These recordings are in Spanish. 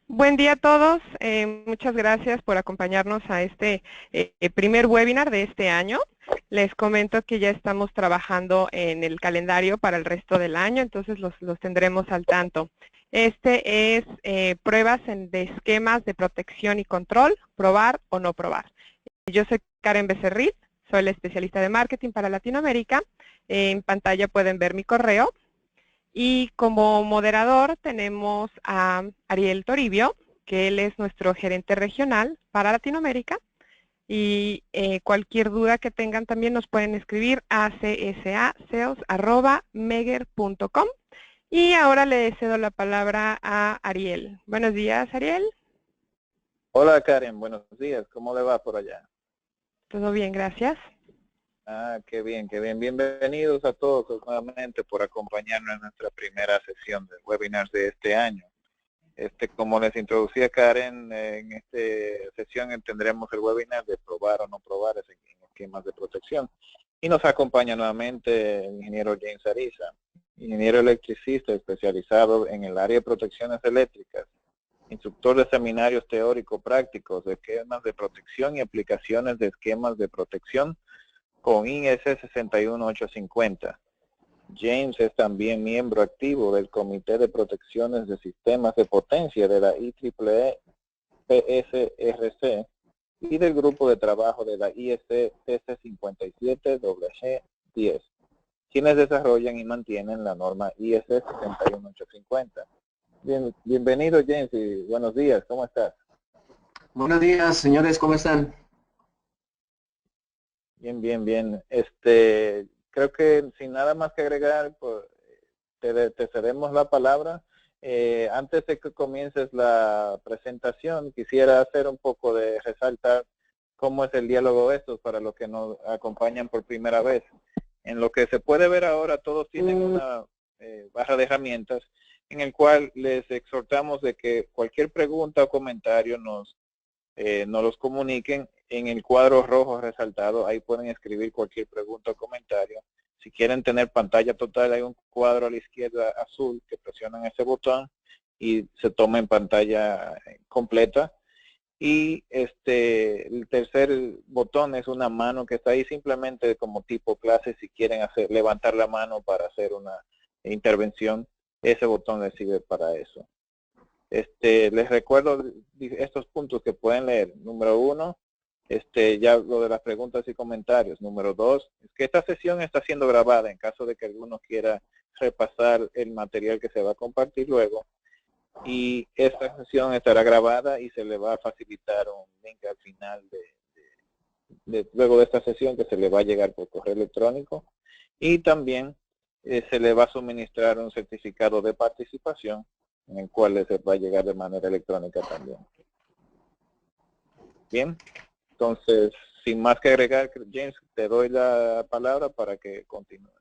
Buen día a todos. Muchas gracias por acompañarnos a este primer webinar de este año. Les comento que ya estamos trabajando en el calendario para el resto del año, entonces los tendremos al tanto. Este es pruebas de esquemas de protección y control, probar o no probar. Yo soy Karen Becerril, soy la especialista de marketing para Latinoamérica. En pantalla pueden ver mi correo. Y como moderador tenemos a Ariel Toribio, que él es nuestro gerente regional para Latinoamérica. Y cualquier duda que tengan también nos pueden escribir a csaceos@meger.com. Y ahora le cedo la palabra a Ariel. Buenos días, Ariel. Hola Karen, buenos días. ¿Cómo le va por allá? Todo bien, gracias. Qué bien, qué bien. Bienvenidos a todos nuevamente por acompañarnos en nuestra primera sesión de webinars de este año. Como les introducía Karen, en esta sesión tendremos el webinar de probar o no probar en esquemas de protección. Y nos acompaña nuevamente el ingeniero James Ariza, ingeniero electricista especializado en el área de protecciones eléctricas, instructor de seminarios teórico-prácticos de esquemas de protección y aplicaciones de esquemas de protección con IS 61850. James es también miembro activo del Comité de Protecciones de Sistemas de Potencia de la IEEE PSRC y del Grupo de Trabajo de la IEC TC57WG10, quienes desarrollan y mantienen la norma IS 61850. Bienvenido James y buenos días, ¿cómo estás? Buenos días, señores, ¿cómo están? Bien, bien, bien. Creo que sin nada más que agregar, pues, te cedemos la palabra. Antes de que comiences la presentación, quisiera hacer un poco de resaltar cómo es el diálogo de estos para los que nos acompañan por primera vez. En lo que se puede ver ahora, todos tienen una barra de herramientas en el cual les exhortamos de que cualquier pregunta o comentario nos los comuniquen en el cuadro rojo resaltado. Ahí pueden escribir cualquier pregunta o comentario. Si quieren tener pantalla total, hay un cuadro a la izquierda azul que presionan ese botón y se toma en pantalla completa. Y el tercer botón es una mano que está ahí simplemente como tipo clase. Si quieren levantar la mano para hacer una intervención, ese botón les sirve para eso. Les recuerdo estos puntos que pueden leer. Número 1, ya lo de las preguntas y comentarios. Número 2, es que esta sesión está siendo grabada en caso de que alguno quiera repasar el material que se va a compartir luego. Y esta sesión estará grabada y se le va a facilitar un link al final luego de esta sesión que se le va a llegar por correo electrónico. Y también se le va a suministrar un certificado de participación en el cual les va a llegar de manera electrónica también. Bien, entonces, sin más que agregar, James, te doy la palabra para que continúe.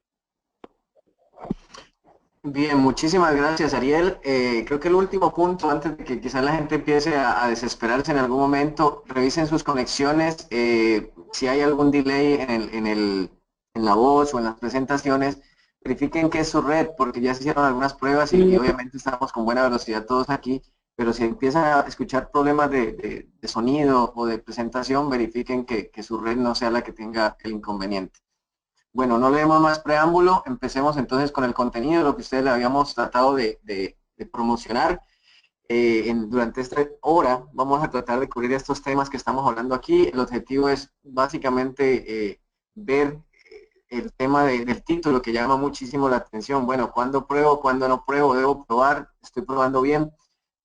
Bien, muchísimas gracias, Ariel. Creo que el último punto, antes de que quizás la gente empiece a desesperarse en algún momento, revisen sus conexiones. Si hay algún delay en la voz o en las presentaciones, verifiquen que es su red, porque ya se hicieron algunas pruebas y obviamente estamos con buena velocidad todos aquí, pero si empiezan a escuchar problemas de sonido o de presentación, verifiquen que su red no sea la que tenga el inconveniente. Bueno, no leemos más preámbulo, empecemos entonces con el contenido, lo que ustedes le habíamos tratado de promocionar. Durante esta hora vamos a tratar de cubrir estos temas que estamos hablando aquí. El objetivo es básicamente ver el tema del título que llama muchísimo la atención. Bueno, ¿cuándo pruebo? ¿Cuándo no pruebo? ¿Debo probar? ¿Estoy probando bien?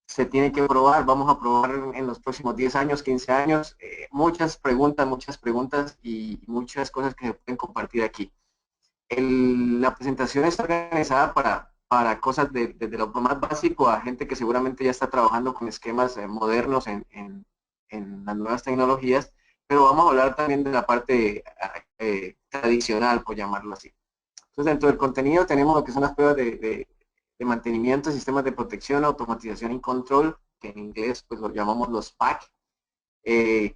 Se tiene que probar, vamos a probar en los próximos 10 años, 15 años, muchas preguntas y muchas cosas que se pueden compartir aquí. La presentación está organizada para cosas desde lo más básico a gente que seguramente ya está trabajando con esquemas modernos en las nuevas tecnologías, pero vamos a hablar también de la parte tradicional, por llamarlo así. Entonces, dentro del contenido tenemos lo que son las pruebas de mantenimiento, sistemas de protección, automatización y control, que en inglés pues lo llamamos los PAC.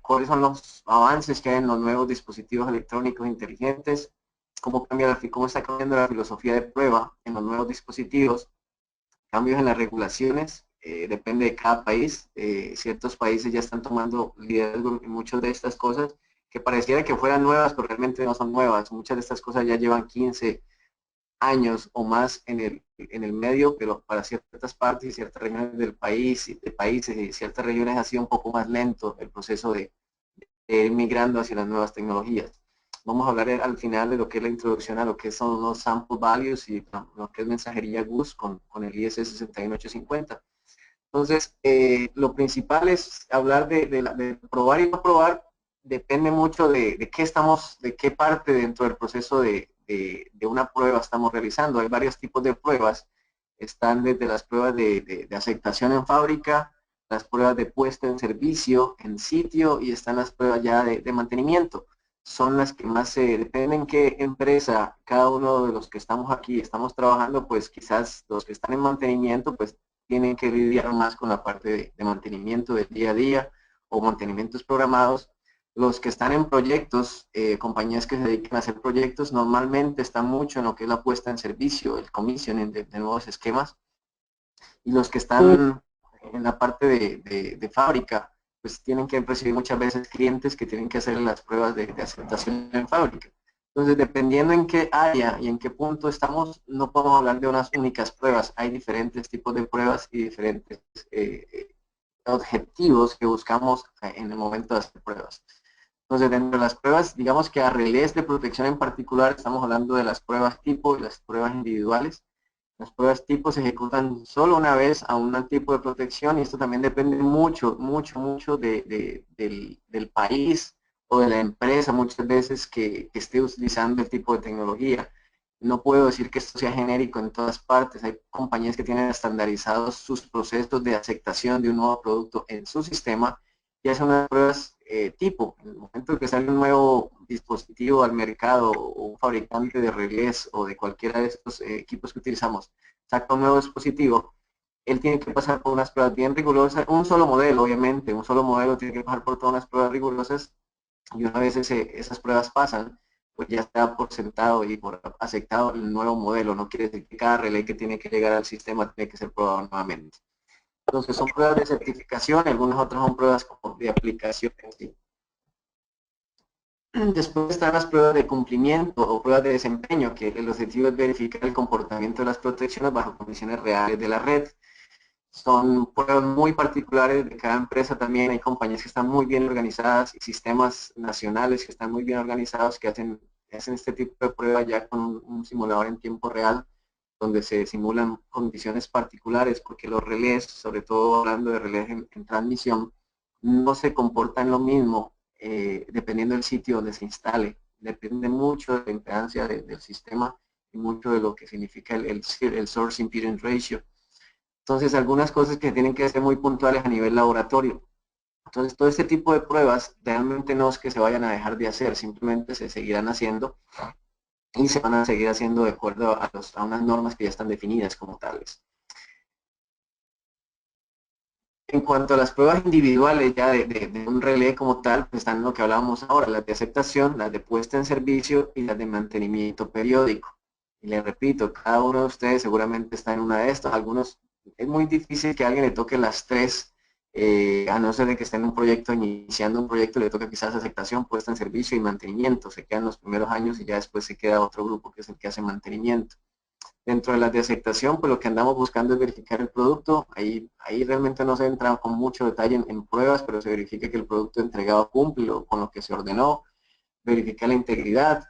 Cuáles son los avances que hay en los nuevos dispositivos electrónicos inteligentes, cómo está cambiando la filosofía de prueba en los nuevos dispositivos, cambios en las regulaciones, depende de cada país. Ciertos países ya están tomando liderazgo en muchas de estas cosas que pareciera que fueran nuevas, pero realmente no son nuevas. Muchas de estas cosas ya llevan 15 años o más en el medio, pero para ciertas partes y ciertas regiones del país, de países y ciertas regiones ha sido un poco más lento el proceso de ir migrando hacia las nuevas tecnologías. Vamos a hablar al final de lo que es la introducción a lo que son los sample values y lo que es mensajería GUS con el IS 61850. Entonces, lo principal es hablar de probar y no probar. Depende mucho de qué parte dentro del proceso de una prueba estamos realizando. Hay varios tipos de pruebas. Están desde las pruebas de aceptación en fábrica, las pruebas de puesta en servicio, en sitio, y están las pruebas ya de mantenimiento. Son las que más dependen qué empresa cada uno de los que estamos aquí estamos trabajando, pues quizás los que están en mantenimiento, pues tienen que lidiar más con la parte de mantenimiento del día a día o mantenimientos programados. Los que están en proyectos, compañías que se dedican a hacer proyectos, normalmente están mucho en lo que es la puesta en servicio, el commissioning de nuevos esquemas. Y los que están en la parte de fábrica, pues tienen que recibir muchas veces clientes que tienen que hacer las pruebas de aceptación en fábrica. Entonces, dependiendo en qué área y en qué punto estamos, no podemos hablar de unas únicas pruebas. Hay diferentes tipos de pruebas y diferentes objetivos que buscamos en el momento de hacer pruebas. Entonces, dentro de las pruebas, digamos que a relés de protección en particular, estamos hablando de las pruebas tipo y las pruebas individuales. Las pruebas tipo se ejecutan solo una vez a un tipo de protección y esto también depende mucho del país o de la empresa muchas veces que esté utilizando el tipo de tecnología. No puedo decir que esto sea genérico en todas partes. Hay compañías que tienen estandarizados sus procesos de aceptación de un nuevo producto en su sistema y hacen unas pruebas tipo. En el momento que sale un nuevo dispositivo al mercado o un fabricante de relés o de cualquiera de estos equipos que utilizamos saca un nuevo dispositivo, él tiene que pasar por unas pruebas bien rigurosas, un solo modelo obviamente, un solo modelo tiene que pasar por todas unas pruebas rigurosas y una vez esas pruebas pasan, pues ya está por sentado y por aceptado el nuevo modelo. No quiere decir que cada relé que tiene que llegar al sistema tiene que ser probado nuevamente. Entonces son pruebas de certificación, algunas otras son pruebas como de aplicación en sí. Después están las pruebas de cumplimiento o pruebas de desempeño, que el objetivo es verificar el comportamiento de las protecciones bajo condiciones reales de la red. Son pruebas muy particulares de cada empresa también. Hay compañías que están muy bien organizadas y sistemas nacionales que están muy bien organizados que hacen este tipo de pruebas ya con un simulador en tiempo real donde se simulan condiciones particulares porque los relés, sobre todo hablando de relés en transmisión, no se comportan lo mismo dependiendo del sitio donde se instale. Depende mucho de la impedancia del sistema y mucho de lo que significa el source impedance ratio. Entonces, algunas cosas que tienen que ser muy puntuales a nivel laboratorio. Entonces, todo este tipo de pruebas realmente no es que se vayan a dejar de hacer, simplemente se seguirán haciendo y se van a seguir haciendo de acuerdo a unas normas que ya están definidas como tales. En cuanto a las pruebas individuales ya de un relé como tal, pues están lo que hablábamos ahora, las de aceptación, las de puesta en servicio y las de mantenimiento periódico. Y les repito, cada uno de ustedes seguramente está en una de estas. Algunos, es muy difícil que a alguien le toque las tres, a no ser de que esté en un proyecto, iniciando un proyecto, le toca quizás aceptación, puesta en servicio y mantenimiento. Se quedan los primeros años y ya después se queda otro grupo que es el que hace mantenimiento. Dentro de las de aceptación, pues lo que andamos buscando es verificar el producto. Ahí realmente no se entra con mucho detalle en pruebas, pero se verifica que el producto entregado cumple con lo que se ordenó, verificar la integridad,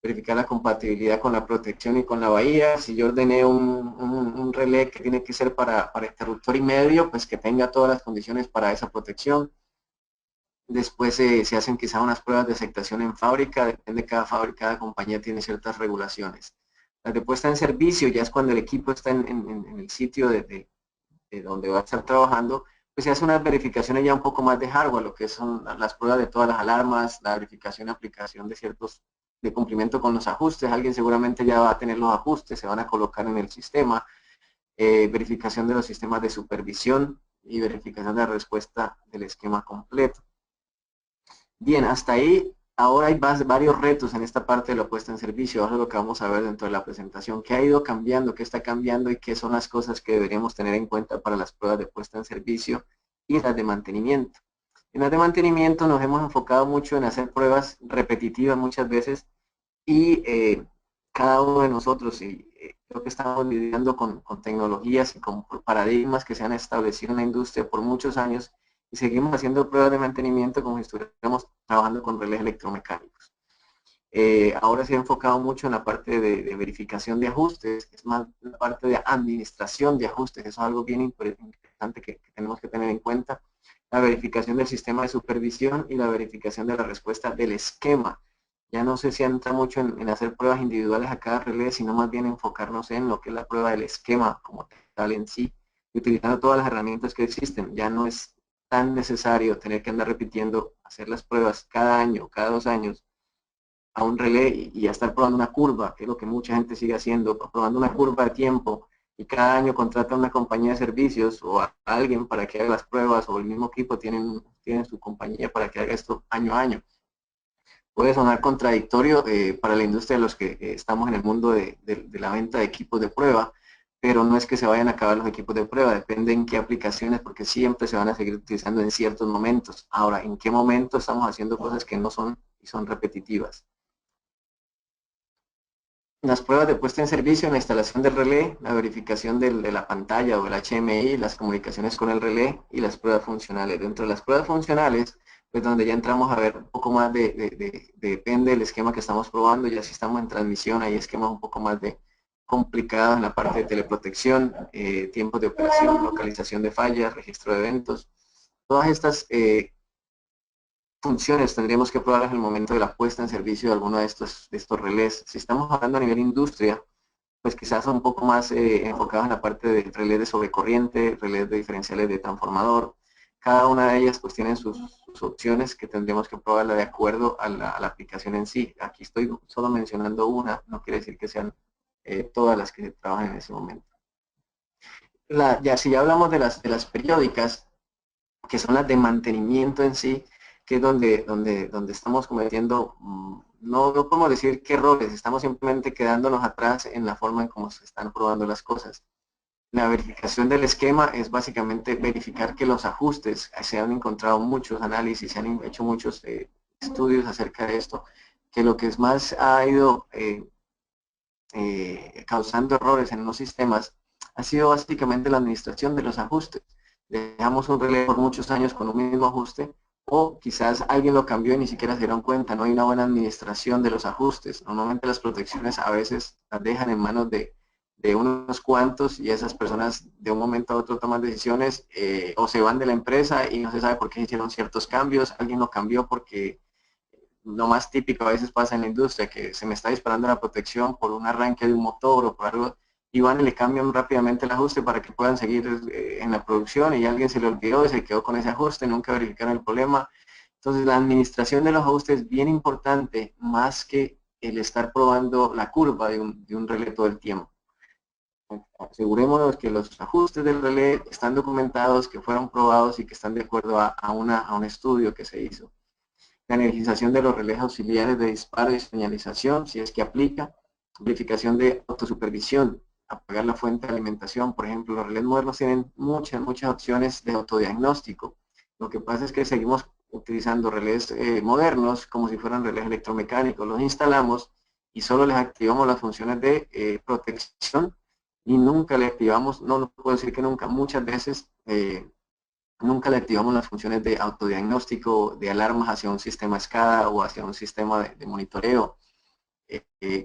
verificar la compatibilidad con la protección y con la bahía. Si yo ordené un relé que tiene que ser para interruptor y medio, pues que tenga todas las condiciones para esa protección. Después se hacen quizá unas pruebas de aceptación en fábrica, depende de cada fábrica, cada compañía tiene ciertas regulaciones. La de puesta en servicio ya es cuando el equipo está en el sitio de donde va a estar trabajando, pues se hace unas verificaciones ya un poco más de hardware, lo que son las pruebas de todas las alarmas, la verificación y aplicación de ciertos, de cumplimiento con los ajustes. Alguien seguramente ya va a tener los ajustes, se van a colocar en el sistema, verificación de los sistemas de supervisión y verificación de la respuesta del esquema completo. Bien, hasta ahí ahora hay varios retos en esta parte de la puesta en servicio, ahora es lo que vamos a ver dentro de la presentación, qué ha ido cambiando, qué está cambiando y qué son las cosas que deberíamos tener en cuenta para las pruebas de puesta en servicio y las de mantenimiento. En las de mantenimiento nos hemos enfocado mucho en hacer pruebas repetitivas muchas veces y cada uno de nosotros, y creo que estamos lidiando con tecnologías y con paradigmas que se han establecido en la industria por muchos años y seguimos haciendo pruebas de mantenimiento como si estuviéramos trabajando con relés electromecánicos. Ahora se ha enfocado mucho en la parte de verificación de ajustes, es más la parte de administración de ajustes, eso es algo bien importante que tenemos que tener en cuenta. La verificación del sistema de supervisión y la verificación de la respuesta del esquema. Ya no se centra mucho en hacer pruebas individuales a cada relé, sino más bien enfocarnos en lo que es la prueba del esquema como tal en sí, y utilizando todas las herramientas que existen. Ya no es tan necesario tener que andar repitiendo, hacer las pruebas cada año, cada 2 años, a un relé y a estar probando una curva, que es lo que mucha gente sigue haciendo, probando una curva de tiempo, y cada año contrata a una compañía de servicios o a alguien para que haga las pruebas, o el mismo equipo tienen su compañía para que haga esto año a año. Puede sonar contradictorio para la industria de los que estamos en el mundo de la venta de equipos de prueba, pero no es que se vayan a acabar los equipos de prueba, depende en qué aplicaciones, porque siempre se van a seguir utilizando en ciertos momentos. Ahora, ¿en qué momento estamos haciendo cosas que no son y son repetitivas? Las pruebas de puesta en servicio, la instalación del relé, la verificación de la pantalla o el HMI, las comunicaciones con el relé y las pruebas funcionales. Dentro de las pruebas funcionales, pues donde ya entramos a ver un poco más depende del esquema que estamos probando, ya si estamos en transmisión, hay esquemas un poco más complicados en la parte de teleprotección, tiempos de operación, localización de fallas, registro de eventos. Todas estas funciones tendríamos que probarlas en el momento de la puesta en servicio de alguno de estos relés. Si estamos hablando a nivel industria, pues quizás un poco más enfocados en la parte de relés de sobrecorriente, relés de diferenciales de transformador. Cada una de ellas pues tienen sus opciones que tendríamos que probarla de acuerdo a la aplicación en sí. Aquí estoy solo mencionando una, no quiere decir que sean todas las que se trabajan en ese momento. Si ya hablamos de las periódicas, que son las de mantenimiento en sí, que es donde estamos cometiendo, no podemos decir qué errores, estamos simplemente quedándonos atrás en la forma en cómo se están probando las cosas. La verificación del esquema es básicamente verificar que los ajustes, se han encontrado muchos análisis, se han hecho muchos estudios acerca de esto, que lo que es más ha ido causando errores en los sistemas ha sido básicamente la administración de los ajustes. Dejamos un relé por muchos años con un mismo ajuste, o quizás alguien lo cambió y ni siquiera se dieron cuenta, no hay una buena administración de los ajustes. Normalmente las protecciones a veces las dejan en manos de unos cuantos, y esas personas de un momento a otro toman decisiones o se van de la empresa y no se sabe por qué hicieron ciertos cambios. Alguien lo cambió porque lo más típico a veces pasa en la industria, que se me está disparando la protección por un arranque de un motor o por algo, y van y le cambian rápidamente el ajuste para que puedan seguir en la producción, y alguien se le olvidó y se quedó con ese ajuste, nunca verificaron el problema. Entonces la administración de los ajustes es bien importante, más que el estar probando la curva de un relé todo el tiempo. Asegurémonos que los ajustes del relé están documentados, que fueron probados y que están de acuerdo a un estudio que se hizo. La energización de los relés auxiliares de disparo y señalización, si es que aplica. Verificación de autosupervisión, apagar la fuente de alimentación. Por ejemplo, los relés modernos tienen muchas opciones de autodiagnóstico. Lo que pasa es que seguimos utilizando relés modernos como si fueran relés electromecánicos. Los instalamos y solo les activamos las funciones de protección, y nunca le activamos, no puedo decir que nunca, muchas veces nunca le activamos las funciones de autodiagnóstico, de alarmas hacia un sistema SCADA o hacia un sistema de monitoreo.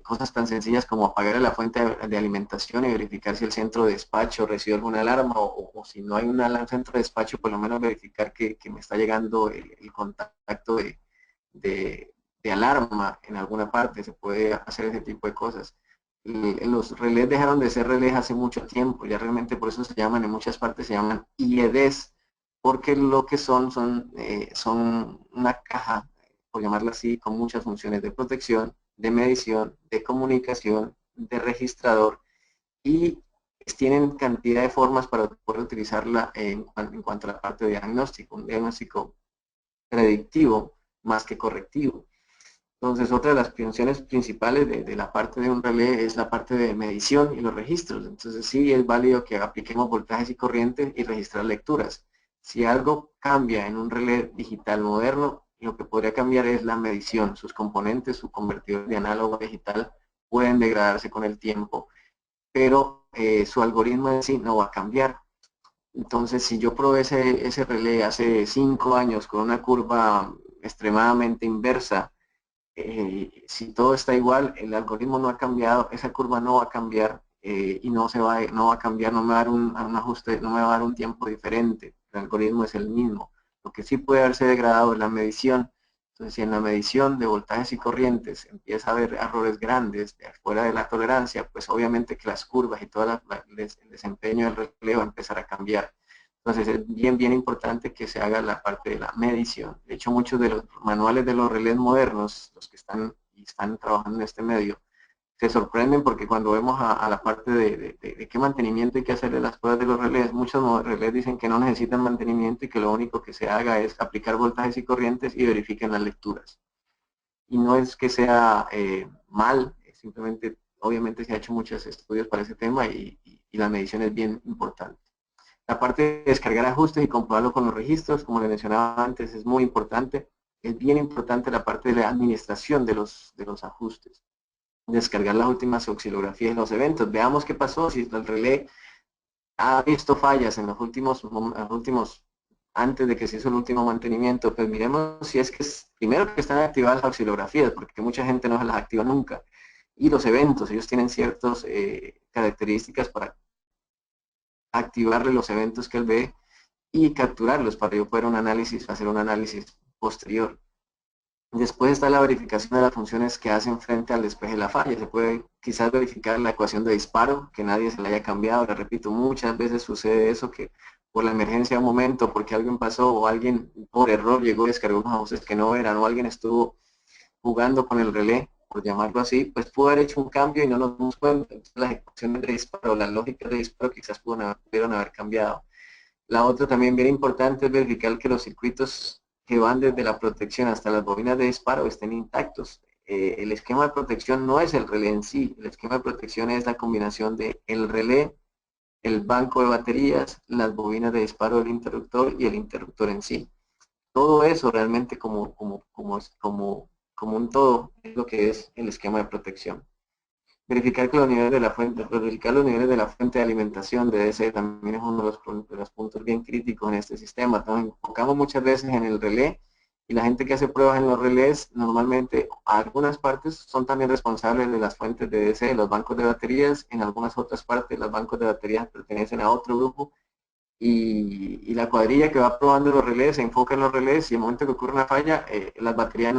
Cosas tan sencillas como apagar la fuente de alimentación y verificar si el centro de despacho recibe alguna alarma, o si no hay un centro de despacho, por lo menos verificar que me está llegando el contacto de alarma en alguna parte. Se puede hacer ese tipo de cosas. Los relés dejaron de ser relés hace mucho tiempo, ya realmente por eso se llaman, en muchas partes se llaman IEDs, porque lo que son una caja, por llamarla así, con muchas funciones de protección, de medición, de comunicación, de registrador, y tienen cantidad de formas para poder utilizarla en cuanto a la parte de diagnóstico, un diagnóstico predictivo más que correctivo. Entonces, otra de las funciones principales de la parte de un relé es la parte de medición y los registros. Entonces, sí es válido que apliquemos voltajes y corrientes y registrar lecturas. Si algo cambia en un relé digital moderno, lo que podría cambiar es la medición. Sus componentes, su convertidor de análogo a digital pueden degradarse con el tiempo, pero su algoritmo en sí no va a cambiar. Entonces, si yo probé ese relé hace 5 años con una curva extremadamente inversa, si todo está igual, el algoritmo no ha cambiado, esa curva no va a cambiar y no va a cambiar, no me va a dar un ajuste, no me va a dar un tiempo diferente. El algoritmo es el mismo. Lo que sí puede haberse degradado es la medición. Entonces, si en la medición de voltajes y corrientes empieza a haber errores grandes fuera de la tolerancia, pues obviamente que las curvas y todo el desempeño del relé va a empezar a cambiar. Entonces es bien importante que se haga la parte de la medición. De hecho, muchos de los manuales de los relés modernos, los que están trabajando en este medio, se sorprenden porque cuando vemos a la parte de qué mantenimiento hay que hacerle las pruebas de los relés, muchos relés dicen que no necesitan mantenimiento y que lo único que se haga es aplicar voltajes y corrientes y verifiquen las lecturas. Y no es que sea mal, simplemente, obviamente se ha hecho muchos estudios para ese tema y la medición es bien importante. La parte de descargar ajustes y comprobarlo con los registros, como le mencionaba antes, es muy importante. Es bien importante la parte de la administración de los ajustes. Descargar las últimas oscilografías de los eventos. Veamos qué pasó, si el relé ha visto fallas en los últimos, antes de que se hizo el último mantenimiento. Pues miremos si es que primero que están activadas las oscilografías, porque mucha gente no se las activa nunca. Y los eventos, ellos tienen ciertas características para activarle los eventos que él ve y capturarlos para yo poder hacer un análisis posterior. Después está la verificación de las funciones que hacen frente al despeje de la falla. Se puede quizás verificar la ecuación de disparo, que nadie se la haya cambiado. Le repito, muchas veces sucede eso, que por la emergencia de un momento, porque alguien pasó o alguien por error llegó y descargó unos ajustes que no eran, o alguien estuvo jugando con el relé, por llamarlo así, pues pudo haber hecho un cambio y no nos dimos cuenta. Entonces, las ecuaciones de disparo, las lógicas de disparo quizás pudieron haber cambiado. La otra también bien importante es verificar que los circuitos que van desde la protección hasta las bobinas de disparo estén intactos. El esquema de protección no es el relé en sí, el esquema de protección es la combinación de el relé, el banco de baterías, las bobinas de disparo del interruptor y el interruptor en sí. Todo eso realmente como un todo es lo que es el esquema de protección. Verificar que los niveles de la fuente, verificar los niveles de la fuente de alimentación de DC también es uno de los puntos bien críticos en este sistema. Nos enfocamos muchas veces en el relé y la gente que hace pruebas en los relés, normalmente algunas partes son también responsables de las fuentes de DC, los bancos de baterías, en algunas otras partes los bancos de baterías pertenecen a otro grupo y la cuadrilla que va probando los relés se enfoca en los relés y en el momento que ocurre una falla, las baterías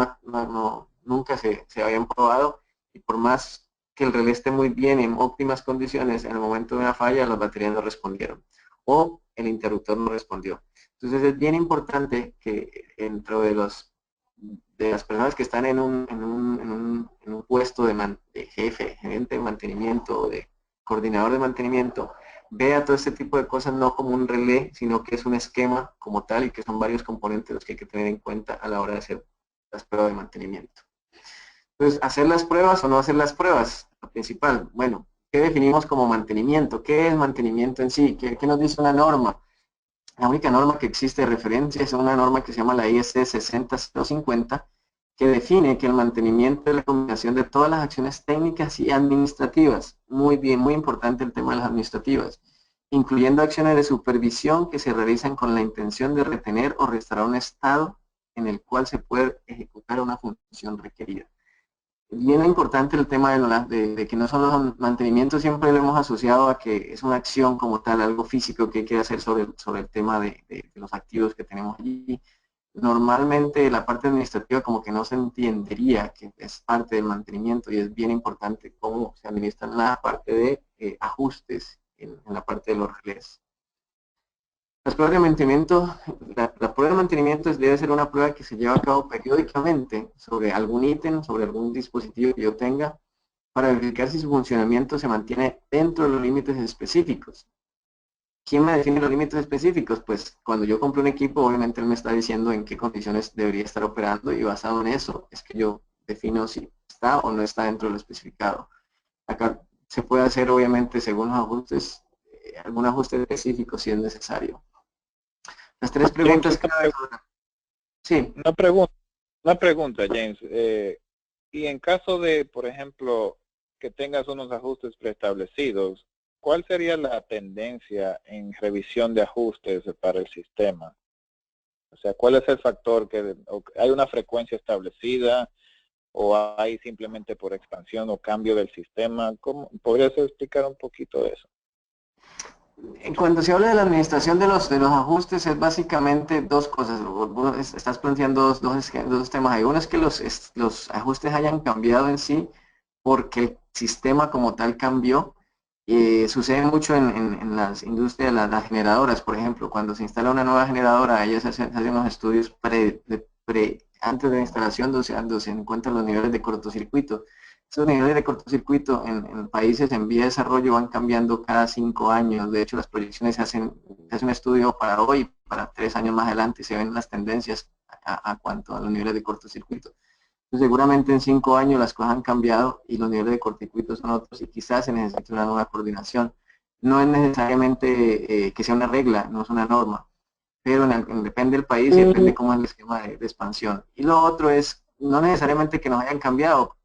nunca se habían probado y por más que el relé esté muy bien, en óptimas condiciones, en el momento de una falla las baterías no respondieron o el interruptor no respondió. Entonces es bien importante que dentro de las personas que están en un puesto de jefe, gerente de mantenimiento o de coordinador de mantenimiento, vea todo este tipo de cosas no como un relé, sino que es un esquema como tal y que son varios componentes los que hay que tener en cuenta a la hora de hacer las pruebas de mantenimiento. Entonces, ¿hacer las pruebas o no hacer las pruebas? Lo principal, bueno, ¿qué definimos como mantenimiento? ¿Qué es mantenimiento en sí? ¿Qué nos dice una norma? La única norma que existe de referencia es una norma que se llama la IS 60050, que define que el mantenimiento es la combinación de todas las acciones técnicas y administrativas. Muy bien, muy importante el tema de las administrativas, incluyendo acciones de supervisión que se realizan con la intención de retener o restaurar un estado en el cual se puede ejecutar una función requerida. Bien importante el tema de que no son los mantenimientos, siempre lo hemos asociado a que es una acción como tal, algo físico que hay que hacer sobre el tema de los activos que tenemos allí. Normalmente la parte administrativa como que no se entendería que es parte del mantenimiento y es bien importante cómo se administra la parte de ajustes en la parte de los relés. Las pruebas de mantenimiento, la prueba de mantenimiento debe ser una prueba que se lleva a cabo periódicamente sobre algún ítem, sobre algún dispositivo que yo tenga, para verificar si su funcionamiento se mantiene dentro de los límites específicos. ¿Quién me define los límites específicos? Pues cuando yo compro un equipo, obviamente él me está diciendo en qué condiciones debería estar operando y basado en eso es que yo defino si está o no está dentro de lo especificado. Acá se puede hacer, obviamente, según los ajustes, algún ajuste específico si es necesario. Las tres James, preguntas clave. Sí. Una pregunta, James. Y en caso de, por ejemplo, que tengas unos ajustes preestablecidos, ¿cuál sería la tendencia en revisión de ajustes para el sistema? O sea, ¿cuál es el factor que hay una frecuencia establecida o hay simplemente por expansión o cambio del sistema? ¿Cómo podrías explicar un poquito de eso? Cuando se habla de la administración de los ajustes es básicamente dos cosas. Vos estás planteando dos temas ahí. Uno es que los ajustes hayan cambiado en sí porque el sistema como tal cambió. Sucede mucho en las industrias, las generadoras, por ejemplo. Cuando se instala una nueva generadora, ellas hacen unos estudios antes de la instalación donde se encuentran los niveles de cortocircuito. Esos niveles de cortocircuito en países en vía de desarrollo van cambiando cada 5 años. De hecho, las proyecciones se hace un estudio para hoy, para 3 años más adelante, y se ven las tendencias a cuanto a los niveles de cortocircuito. Entonces, seguramente en 5 años las cosas han cambiado y los niveles de cortocircuito son otros y quizás se necesite una nueva coordinación. No es necesariamente que sea una regla, no es una norma, pero depende del país y depende cómo es el esquema de expansión. Y lo otro es, no necesariamente que nos hayan cambiado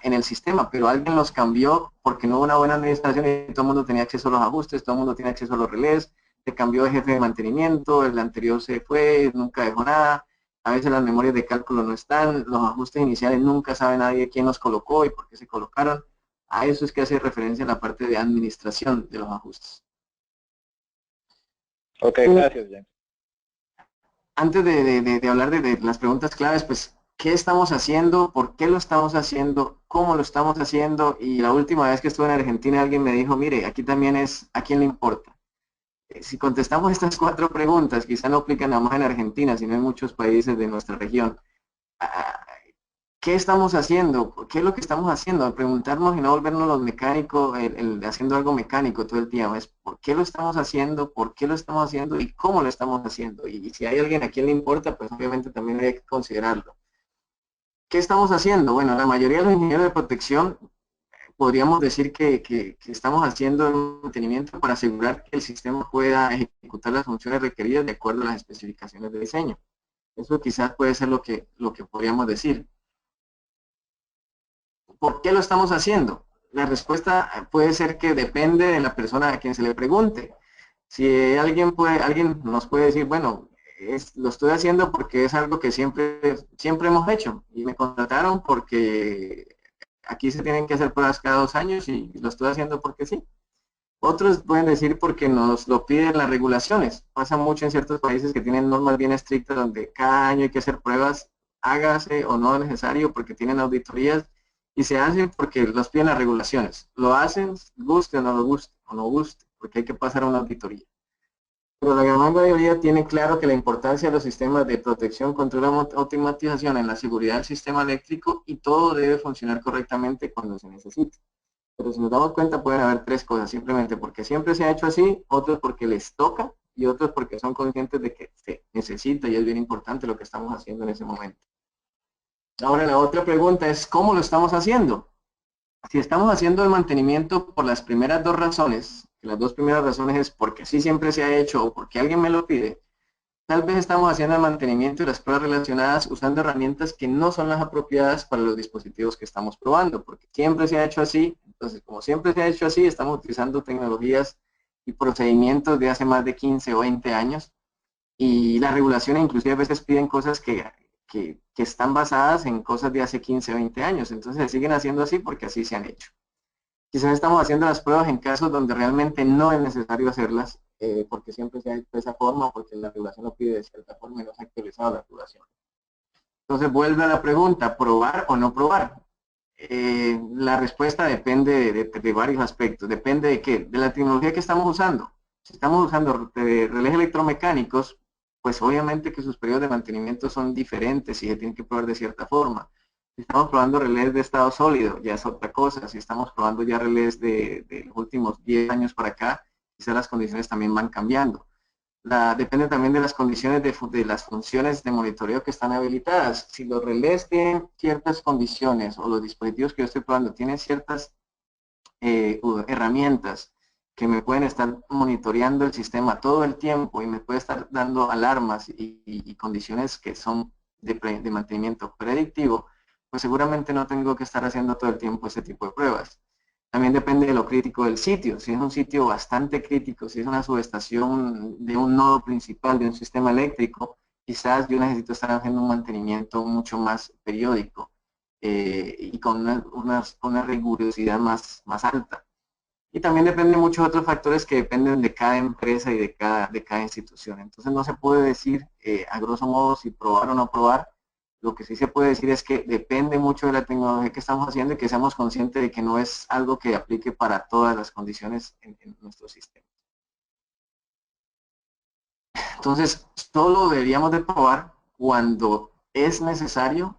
en el sistema, pero alguien los cambió porque no hubo una buena administración y todo el mundo tenía acceso a los ajustes, todo el mundo tiene acceso a los relés, se cambió de jefe de mantenimiento, el anterior se fue, nunca dejó nada, a veces las memorias de cálculo no están, los ajustes iniciales nunca sabe nadie quién los colocó y por qué se colocaron. A eso es que hace referencia la parte de administración de los ajustes. Ok, gracias, James. Antes de hablar de las preguntas claves, pues, ¿qué estamos haciendo? ¿Por qué lo estamos haciendo? ¿Cómo lo estamos haciendo? Y la última vez que estuve en Argentina, alguien me dijo, mire, aquí también es, ¿a quién le importa? Si contestamos estas 4 preguntas, quizá no aplican nada más en Argentina, sino en muchos países de nuestra región. ¿Qué estamos haciendo? ¿Qué es lo que estamos haciendo? Preguntarnos y no volvernos los mecánicos, haciendo algo mecánico todo el tiempo. Es ¿por qué lo estamos haciendo? ¿Por qué lo estamos haciendo? ¿Y cómo lo estamos haciendo? Y si hay alguien a quien le importa, pues obviamente también hay que considerarlo. ¿Qué estamos haciendo? Bueno, la mayoría de los ingenieros de protección podríamos decir que estamos haciendo el mantenimiento para asegurar que el sistema pueda ejecutar las funciones requeridas de acuerdo a las especificaciones de diseño. Eso quizás puede ser lo que podríamos decir. ¿Por qué lo estamos haciendo? La respuesta puede ser que depende de la persona a quien se le pregunte. Si alguien nos puede decir, bueno, lo estoy haciendo porque es algo que siempre hemos hecho y me contrataron porque aquí se tienen que hacer pruebas cada 2 años y lo estoy haciendo porque sí. Otros pueden decir porque nos lo piden las regulaciones. Pasa mucho en ciertos países que tienen normas bien estrictas donde cada año hay que hacer pruebas, hágase o no necesario porque tienen auditorías y se hacen porque los piden las regulaciones. Lo hacen, guste o no lo guste, porque hay que pasar a una auditoría. Pero la gran mayoría tiene claro que la importancia de los sistemas de protección, control y automatización en la seguridad del sistema eléctrico y todo debe funcionar correctamente cuando se necesite. Pero si nos damos cuenta pueden haber 3 cosas, simplemente porque siempre se ha hecho así, otros porque les toca y otros porque son conscientes de que se necesita y es bien importante lo que estamos haciendo en ese momento. Ahora la otra pregunta es, ¿cómo lo estamos haciendo? Si estamos haciendo el mantenimiento por las primeras 2 razones, las 2 primeras razones es porque así siempre se ha hecho o porque alguien me lo pide, tal vez estamos haciendo el mantenimiento y las pruebas relacionadas usando herramientas que no son las apropiadas para los dispositivos que estamos probando, porque siempre se ha hecho así. Entonces, como siempre se ha hecho así, estamos utilizando tecnologías y procedimientos de hace más de 15 o 20 años y las regulaciones inclusive a veces piden cosas que están basadas en cosas de hace 15 o 20 años. Entonces, se siguen haciendo así porque así se han hecho. Quizás estamos haciendo las pruebas en casos donde realmente no es necesario hacerlas, porque siempre se ha hecho de esa forma, porque la regulación lo pide de cierta forma y no se ha actualizado la regulación. Entonces vuelve a la pregunta, ¿probar o no probar? La respuesta depende de varios aspectos. Depende de qué, de la tecnología que estamos usando. Si estamos usando relés electromecánicos, pues obviamente que sus periodos de mantenimiento son diferentes y se tienen que probar de cierta forma. Si estamos probando relés de estado sólido, ya es otra cosa. Si estamos probando ya relés de los últimos 10 años para acá, quizás las condiciones también van cambiando. Depende también de las condiciones de las funciones de monitoreo que están habilitadas. Si los relés tienen ciertas condiciones o los dispositivos que yo estoy probando tienen ciertas herramientas que me pueden estar monitoreando el sistema todo el tiempo y me puede estar dando alarmas y condiciones que son de mantenimiento predictivo, pues seguramente no tengo que estar haciendo todo el tiempo ese tipo de pruebas. También depende de lo crítico del sitio. Si es un sitio bastante crítico, si es una subestación de un nodo principal de un sistema eléctrico, quizás yo necesito estar haciendo un mantenimiento mucho más periódico y con una rigurosidad más alta. Y también depende de muchos otros factores que dependen de cada empresa y de cada institución. Entonces no se puede decir a grosso modo si probar o no probar. Lo que sí se puede decir es que depende mucho de la tecnología que estamos haciendo y que seamos conscientes de que no es algo que aplique para todas las condiciones en nuestro sistema. Entonces, solo deberíamos de probar cuando es necesario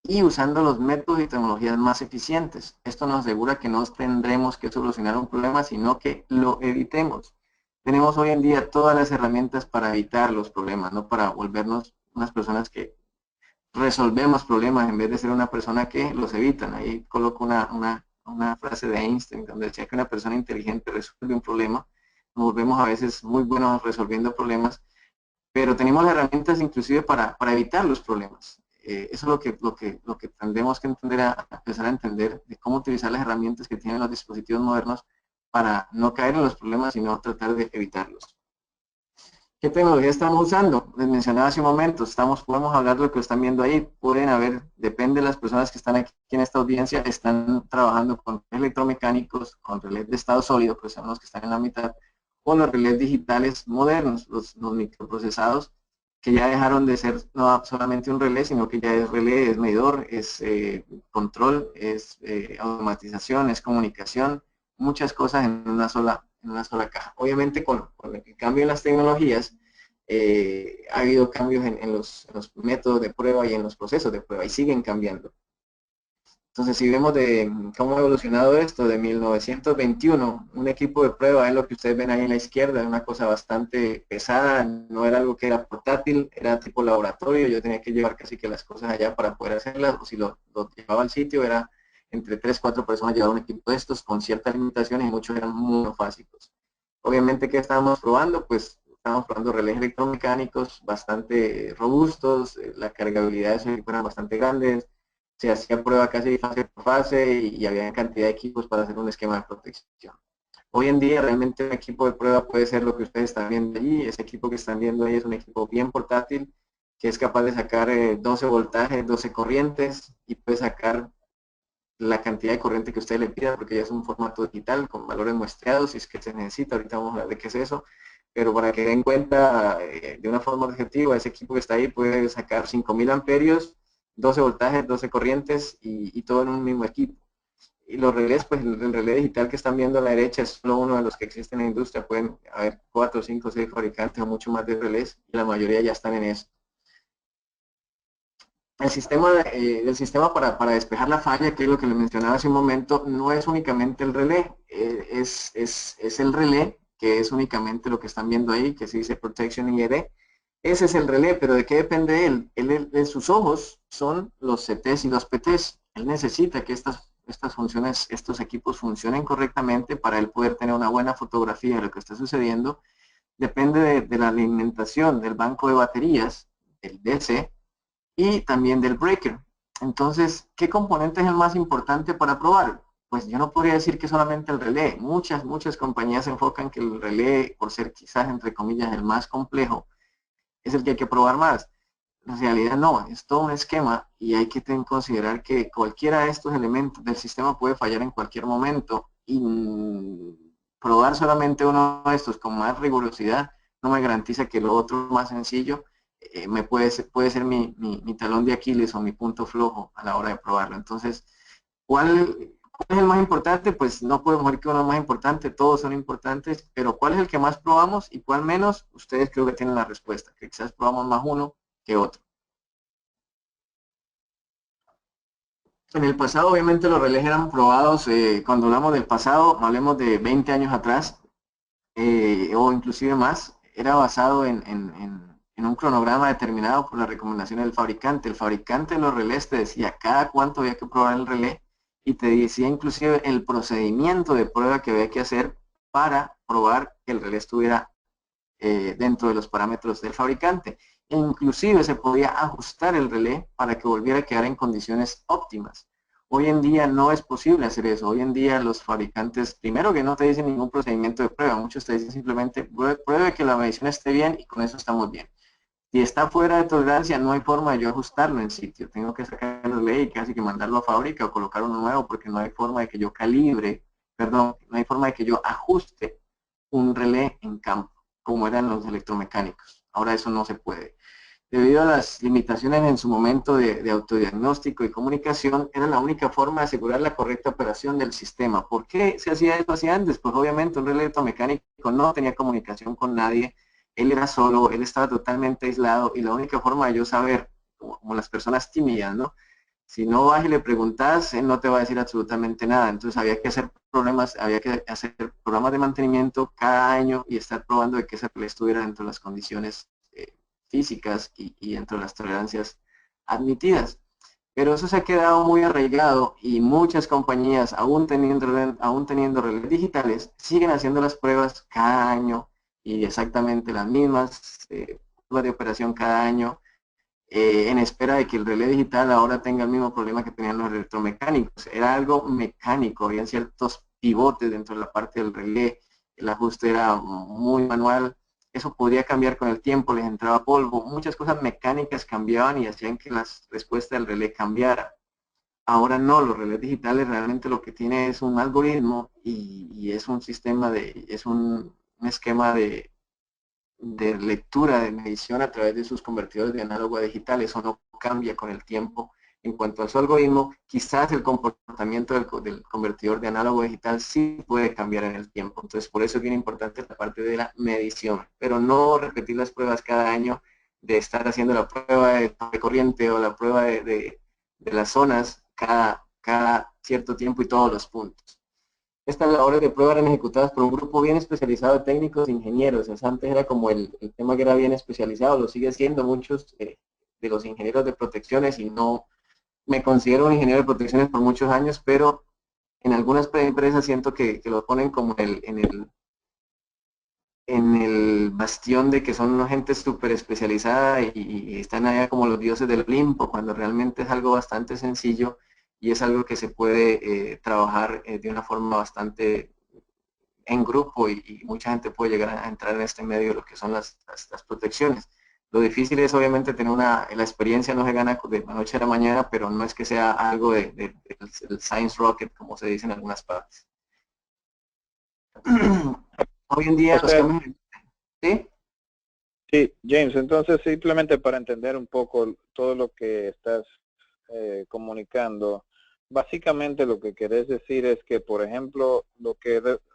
y usando los métodos y tecnologías más eficientes. Esto nos asegura que no tendremos que solucionar un problema, sino que lo evitemos. Tenemos hoy en día todas las herramientas para evitar los problemas, no para volvernos unas personas que resolvemos problemas en vez de ser una persona que los evitan. Ahí coloco una frase de Einstein donde decía que una persona inteligente resuelve un problema. Nos volvemos a veces muy buenos resolviendo problemas, pero tenemos las herramientas inclusive para evitar los problemas. Eso es lo que tendremos que entender a empezar a entender de cómo utilizar las herramientas que tienen los dispositivos modernos para no caer en los problemas, sino tratar de evitarlos. ¿Qué tecnología estamos usando? Les mencionaba hace un momento, podemos hablar de lo que están viendo ahí. Pueden haber, depende de las personas que están aquí en esta audiencia, están trabajando con electromecánicos, con relés de estado sólido, pues son los que están en la mitad, o los relés digitales modernos, los microprocesados, que ya dejaron de ser no solamente un relé, sino que ya es relé, es medidor, es control, es automatización, es comunicación, muchas cosas en una sola caja. Obviamente con el cambio en las tecnologías, ha habido cambios en los métodos de prueba y en los procesos de prueba y siguen cambiando. Entonces, si vemos de cómo ha evolucionado esto, de 1921, un equipo de prueba es lo que ustedes ven ahí en la izquierda, una cosa bastante pesada, no era algo que era portátil, era tipo laboratorio, yo tenía que llevar casi que las cosas allá para poder hacerlas, o si lo llevaba al sitio, era entre 3 o 4 personas llevar un equipo de estos con ciertas limitaciones y muchos eran muy monofásicos. Obviamente, ¿qué estábamos probando? Pues estábamos probando relés electromecánicos bastante robustos, la cargabilidad de esos equipos eran bastante grandes, se hacía prueba casi fase por fase y había cantidad de equipos para hacer un esquema de protección. Hoy en día realmente un equipo de prueba puede ser lo que ustedes están viendo allí. Ese equipo que están viendo ahí es un equipo bien portátil que es capaz de sacar 12 voltajes, 12 corrientes y puede sacar la cantidad de corriente que usted le pida porque ya es un formato digital con valores muestreados si es que se necesita. Ahorita vamos a hablar de qué es eso. Pero para que den cuenta de una forma objetiva, ese equipo que está ahí puede sacar 5000 amperios, 12 voltajes, 12 corrientes y todo en un mismo equipo. Y los relés, pues el relé digital que están viendo a la derecha es solo uno de los que existen en la industria. Pueden haber 4, 5, 6 fabricantes o mucho más de relés y la mayoría ya están en eso. El sistema para despejar la falla, que es lo que les mencionaba hace un momento, no es únicamente el relé, es el relé, que es únicamente lo que están viendo ahí, que se dice Protection IED. Ese es el relé, pero ¿de qué depende él? Sus ojos son los CTs y los PTs. Él necesita que estas funciones, estos equipos funcionen correctamente para él poder tener una buena fotografía de lo que está sucediendo. Depende de la alimentación del banco de baterías, el DC, y también del breaker. Entonces, ¿qué componente es el más importante para probar? Pues yo no podría decir que solamente el relé. Muchas compañías se enfocan que el relé, por ser quizás, entre comillas, el más complejo, es el que hay que probar más. En realidad no, es todo un esquema y hay que considerar que cualquiera de estos elementos del sistema puede fallar en cualquier momento y probar solamente uno de estos con más rigurosidad no me garantiza que lo otro más sencillo puede ser mi talón de Aquiles o mi punto flojo a la hora de probarlo. Entonces, ¿cuál es el más importante? Pues no podemos decir que uno es más importante, todos son importantes, pero ¿cuál es el que más probamos y cuál menos? Ustedes creo que tienen la respuesta, que quizás probamos más uno que otro. En el pasado, obviamente, los relés eran probados, cuando hablamos del pasado, hablemos de 20 años atrás, o inclusive más, era basado en un cronograma determinado por la recomendación del fabricante. El fabricante de los relés te decía cada cuánto había que probar el relé y te decía inclusive el procedimiento de prueba que había que hacer para probar que el relé estuviera dentro de los parámetros del fabricante. E inclusive se podía ajustar el relé para que volviera a quedar en condiciones óptimas. Hoy en día no es posible hacer eso. Hoy en día los fabricantes, primero que no te dicen ningún procedimiento de prueba, muchos te dicen simplemente pruebe que la medición esté bien y con eso estamos bien. Si está fuera de tolerancia, no hay forma de yo ajustarlo en sitio. Tengo que sacar el relé y casi que mandarlo a fábrica o colocar uno nuevo porque no hay forma de que yo calibre, perdón, no hay forma de que yo ajuste un relé en campo, como eran los electromecánicos. Ahora eso no se puede. Debido a las limitaciones en su momento de autodiagnóstico y comunicación, era la única forma de asegurar la correcta operación del sistema. ¿Por qué se hacía eso así antes? Pues obviamente un relé electromecánico no tenía comunicación con nadie, él era solo, él estaba totalmente aislado y la única forma de yo saber, como las personas tímidas, ¿no? Si no vas y le preguntas, él no te va a decir absolutamente nada. Entonces había que hacer programas de mantenimiento cada año y estar probando de que ese relé estuviera dentro de las condiciones físicas y dentro de las tolerancias admitidas. Pero eso se ha quedado muy arraigado y muchas compañías, aún teniendo relés digitales, siguen haciendo las pruebas cada año y exactamente las mismas pruebas de operación cada año, en espera de que el relé digital ahora tenga el mismo problema que tenían los electromecánicos. Era algo mecánico, había ciertos pivotes dentro de la parte del relé, el ajuste era muy manual, eso podía cambiar con el tiempo, les entraba polvo, muchas cosas mecánicas cambiaban y hacían que la respuesta del relé cambiara. Ahora no, los relés digitales realmente lo que tiene es un algoritmo y es un sistema es un esquema de lectura, de medición a través de sus convertidores de análogo a digital. Eso no cambia con el tiempo. En cuanto a su algoritmo, quizás el comportamiento del convertidor de análogo a digital sí puede cambiar en el tiempo. Entonces, por eso es bien importante la parte de la medición, pero no repetir las pruebas cada año, de estar haciendo la prueba de corriente o la prueba de las zonas cada cierto tiempo y todos los puntos. Estas labores de prueba eran ejecutadas por un grupo bien especializado de técnicos e ingenieros. O sea, antes era como el tema que era bien especializado, lo sigue siendo muchos de los ingenieros de protecciones, y no me considero un ingeniero de protecciones por muchos años, pero en algunas empresas siento que lo ponen como en el bastión de que son una gente súper especializada y están allá como los dioses del Olimpo, cuando realmente es algo bastante sencillo y es algo que se puede trabajar de una forma bastante en grupo y mucha gente puede llegar a entrar en este medio de lo que son las protecciones. Lo difícil es obviamente tener la experiencia, no se gana de la noche a la mañana, pero no es que sea algo del science rocket, como se dice en algunas partes. Hoy en día O los sea, cambios, ¿sí? sí, James, entonces simplemente para entender un poco todo lo que estás comunicando, básicamente lo que querés decir es que, por ejemplo,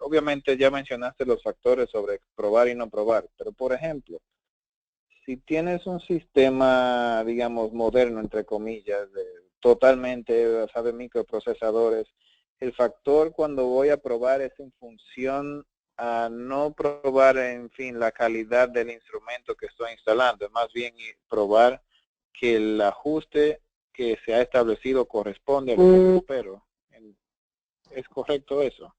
obviamente ya mencionaste los factores sobre probar y no probar, pero por ejemplo, si tienes un sistema, digamos, moderno, entre comillas, totalmente basado en microprocesadores, el factor cuando voy a probar es en función a no probar, en fin, la calidad del instrumento que estoy instalando, es más bien probar que el ajuste que se ha establecido corresponde a lo que yo espero. ¿Es correcto eso?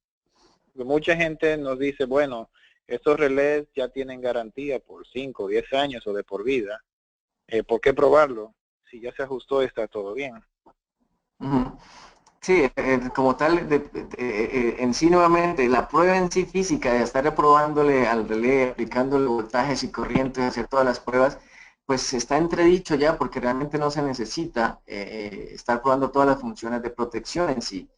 Porque mucha gente nos dice, bueno, estos relés ya tienen garantía por 5 o 10 años o de por vida. ¿Por qué probarlo? Si ya se ajustó, está todo bien. Sí, como tal, en sí nuevamente, la prueba en sí física de estar probándole al relé, aplicándole voltajes y corrientes, hacer todas las pruebas, pues está entredicho ya porque realmente no se necesita estar probando todas las funciones de protección en sí.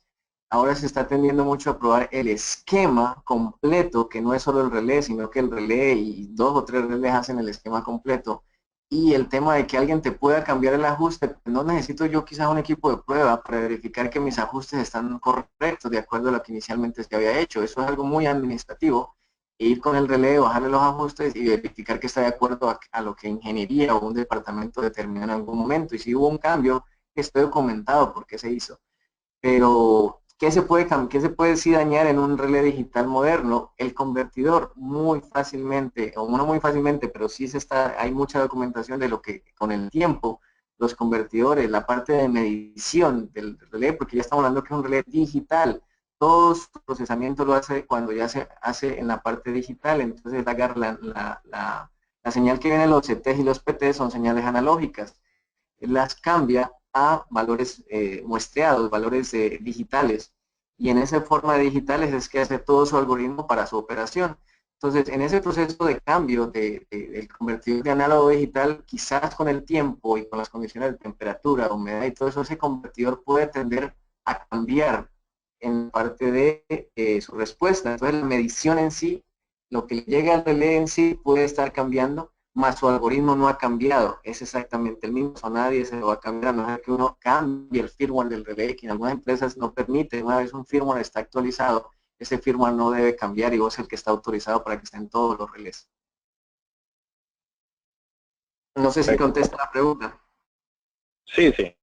Ahora se está tendiendo mucho a probar el esquema completo, que no es solo el relé, sino que el relé y 2 o 3 relés hacen el esquema completo. Y el tema de que alguien te pueda cambiar el ajuste, no necesito yo quizás un equipo de prueba para verificar que mis ajustes están correctos de acuerdo a lo que inicialmente se había hecho. Eso es algo muy administrativo. Ir con el relé, bajarle los ajustes y verificar que está de acuerdo a lo que ingeniería o un departamento determinó en algún momento. Y si hubo un cambio, esté documentado por qué se hizo. Pero ¿Qué se puede sí dañar en un relé digital moderno? El convertidor, muy fácilmente, o no muy fácilmente, pero sí hay mucha documentación de lo que con el tiempo, los convertidores, la parte de medición del relé, porque ya estamos hablando que es un relé digital, todo su procesamiento lo hace cuando ya se hace en la parte digital, entonces la señal que viene en los CTs y los PTs son señales analógicas, las cambia a valores muestreados, valores digitales. Y en esa forma de digitales es que hace todo su algoritmo para su operación. Entonces, en ese proceso de cambio del convertidor de análogo a digital, quizás con el tiempo y con las condiciones de temperatura, humedad y todo eso, ese convertidor puede tender a cambiar en parte de su respuesta. Entonces, la medición en sí, lo que llega al relé en sí puede estar cambiando, más su algoritmo no ha cambiado, es exactamente el mismo, o nadie se lo va a cambiar, a no ser que uno cambie el firmware del relé, que en algunas empresas no permite, una vez un firmware está actualizado, ese firmware no debe cambiar y vos es el que está autorizado para que estén todos los relés. No sé si contesta la pregunta. Sí, sí,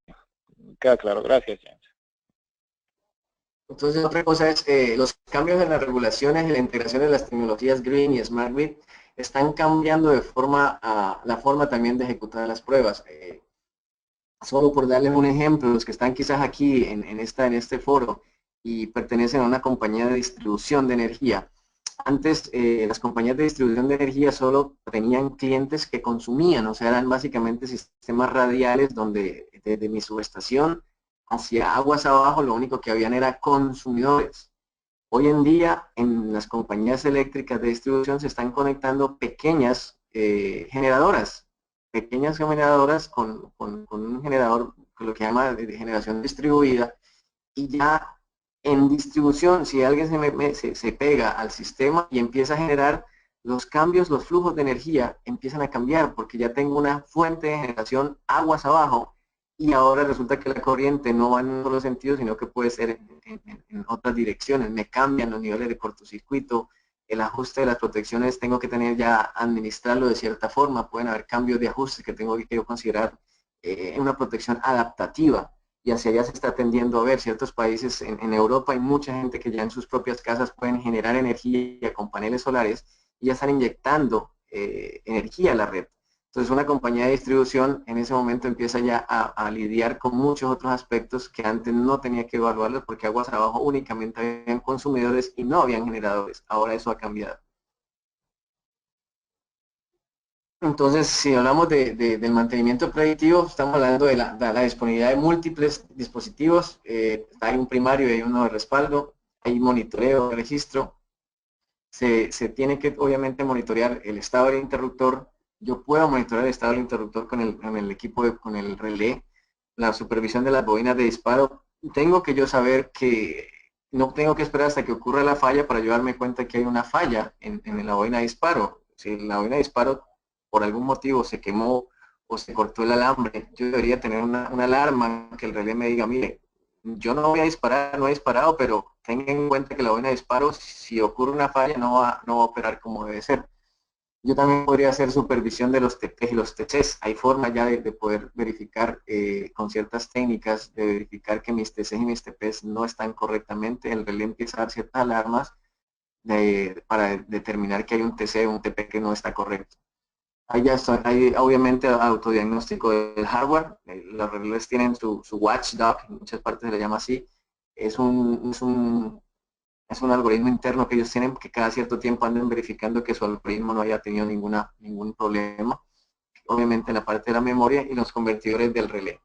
queda claro, gracias, James. Entonces, otra cosa es los cambios en las regulaciones y la integración de las tecnologías Green y Smart Grid están cambiando de forma la forma también de ejecutar las pruebas. Solo por darles un ejemplo, los que están quizás aquí en este foro y pertenecen a una compañía de distribución de energía. Antes las compañías de distribución de energía solo tenían clientes que consumían, o sea, eran básicamente sistemas radiales donde desde mi subestación hacia aguas abajo lo único que habían era consumidores. Hoy en día en las compañías eléctricas de distribución se están conectando pequeñas generadoras con un generador, lo que llama de generación distribuida, y ya en distribución, si alguien se pega al sistema y empieza a generar los cambios, los flujos de energía empiezan a cambiar porque ya tengo una fuente de generación aguas abajo y ahora resulta que la corriente no va en un solo sentido, sino que puede ser en otras direcciones. Me cambian los niveles de cortocircuito, el ajuste de las protecciones tengo que tener ya, administrarlo de cierta forma, pueden haber cambios de ajustes que tengo que considerar una protección adaptativa y hacia allá se está tendiendo a ver. Ciertos países en Europa hay mucha gente que ya en sus propias casas pueden generar energía con paneles solares y ya están inyectando energía a la red. Entonces una compañía de distribución en ese momento empieza ya a lidiar con muchos otros aspectos que antes no tenía que evaluarlos porque aguas abajo únicamente habían consumidores y no habían generadores. Ahora eso ha cambiado. Entonces, si hablamos del mantenimiento predictivo, estamos hablando de la disponibilidad de múltiples dispositivos. Hay un primario y hay uno de respaldo, hay monitoreo, registro. Se tiene que, obviamente, monitorear el estado del interruptor. Yo puedo monitorear el estado del interruptor con el equipo, con el relé, la supervisión de las bobinas de disparo. Tengo que yo saber que no tengo que esperar hasta que ocurra la falla para yo darme cuenta que hay una falla en la bobina de disparo. Si la bobina de disparo por algún motivo se quemó o se cortó el alambre, yo debería tener una alarma que el relé me diga, mire, yo no voy a disparar, no he disparado, pero tenga en cuenta que la bobina de disparo, si ocurre una falla, no va a operar como debe ser. Yo también podría hacer supervisión de los TPs y los TCs. Hay forma ya de poder verificar con ciertas técnicas, de verificar que mis TCs y mis TPs no están correctamente. El relé empieza a dar ciertas alarmas para determinar que hay un TC o un TP que no está correcto. Hay obviamente autodiagnóstico del hardware. Los relés tienen su watchdog, en muchas partes se le llama así. Es un algoritmo interno que ellos tienen que cada cierto tiempo anden verificando que su algoritmo no haya tenido ningún problema. Obviamente en la parte de la memoria y los convertidores del relé.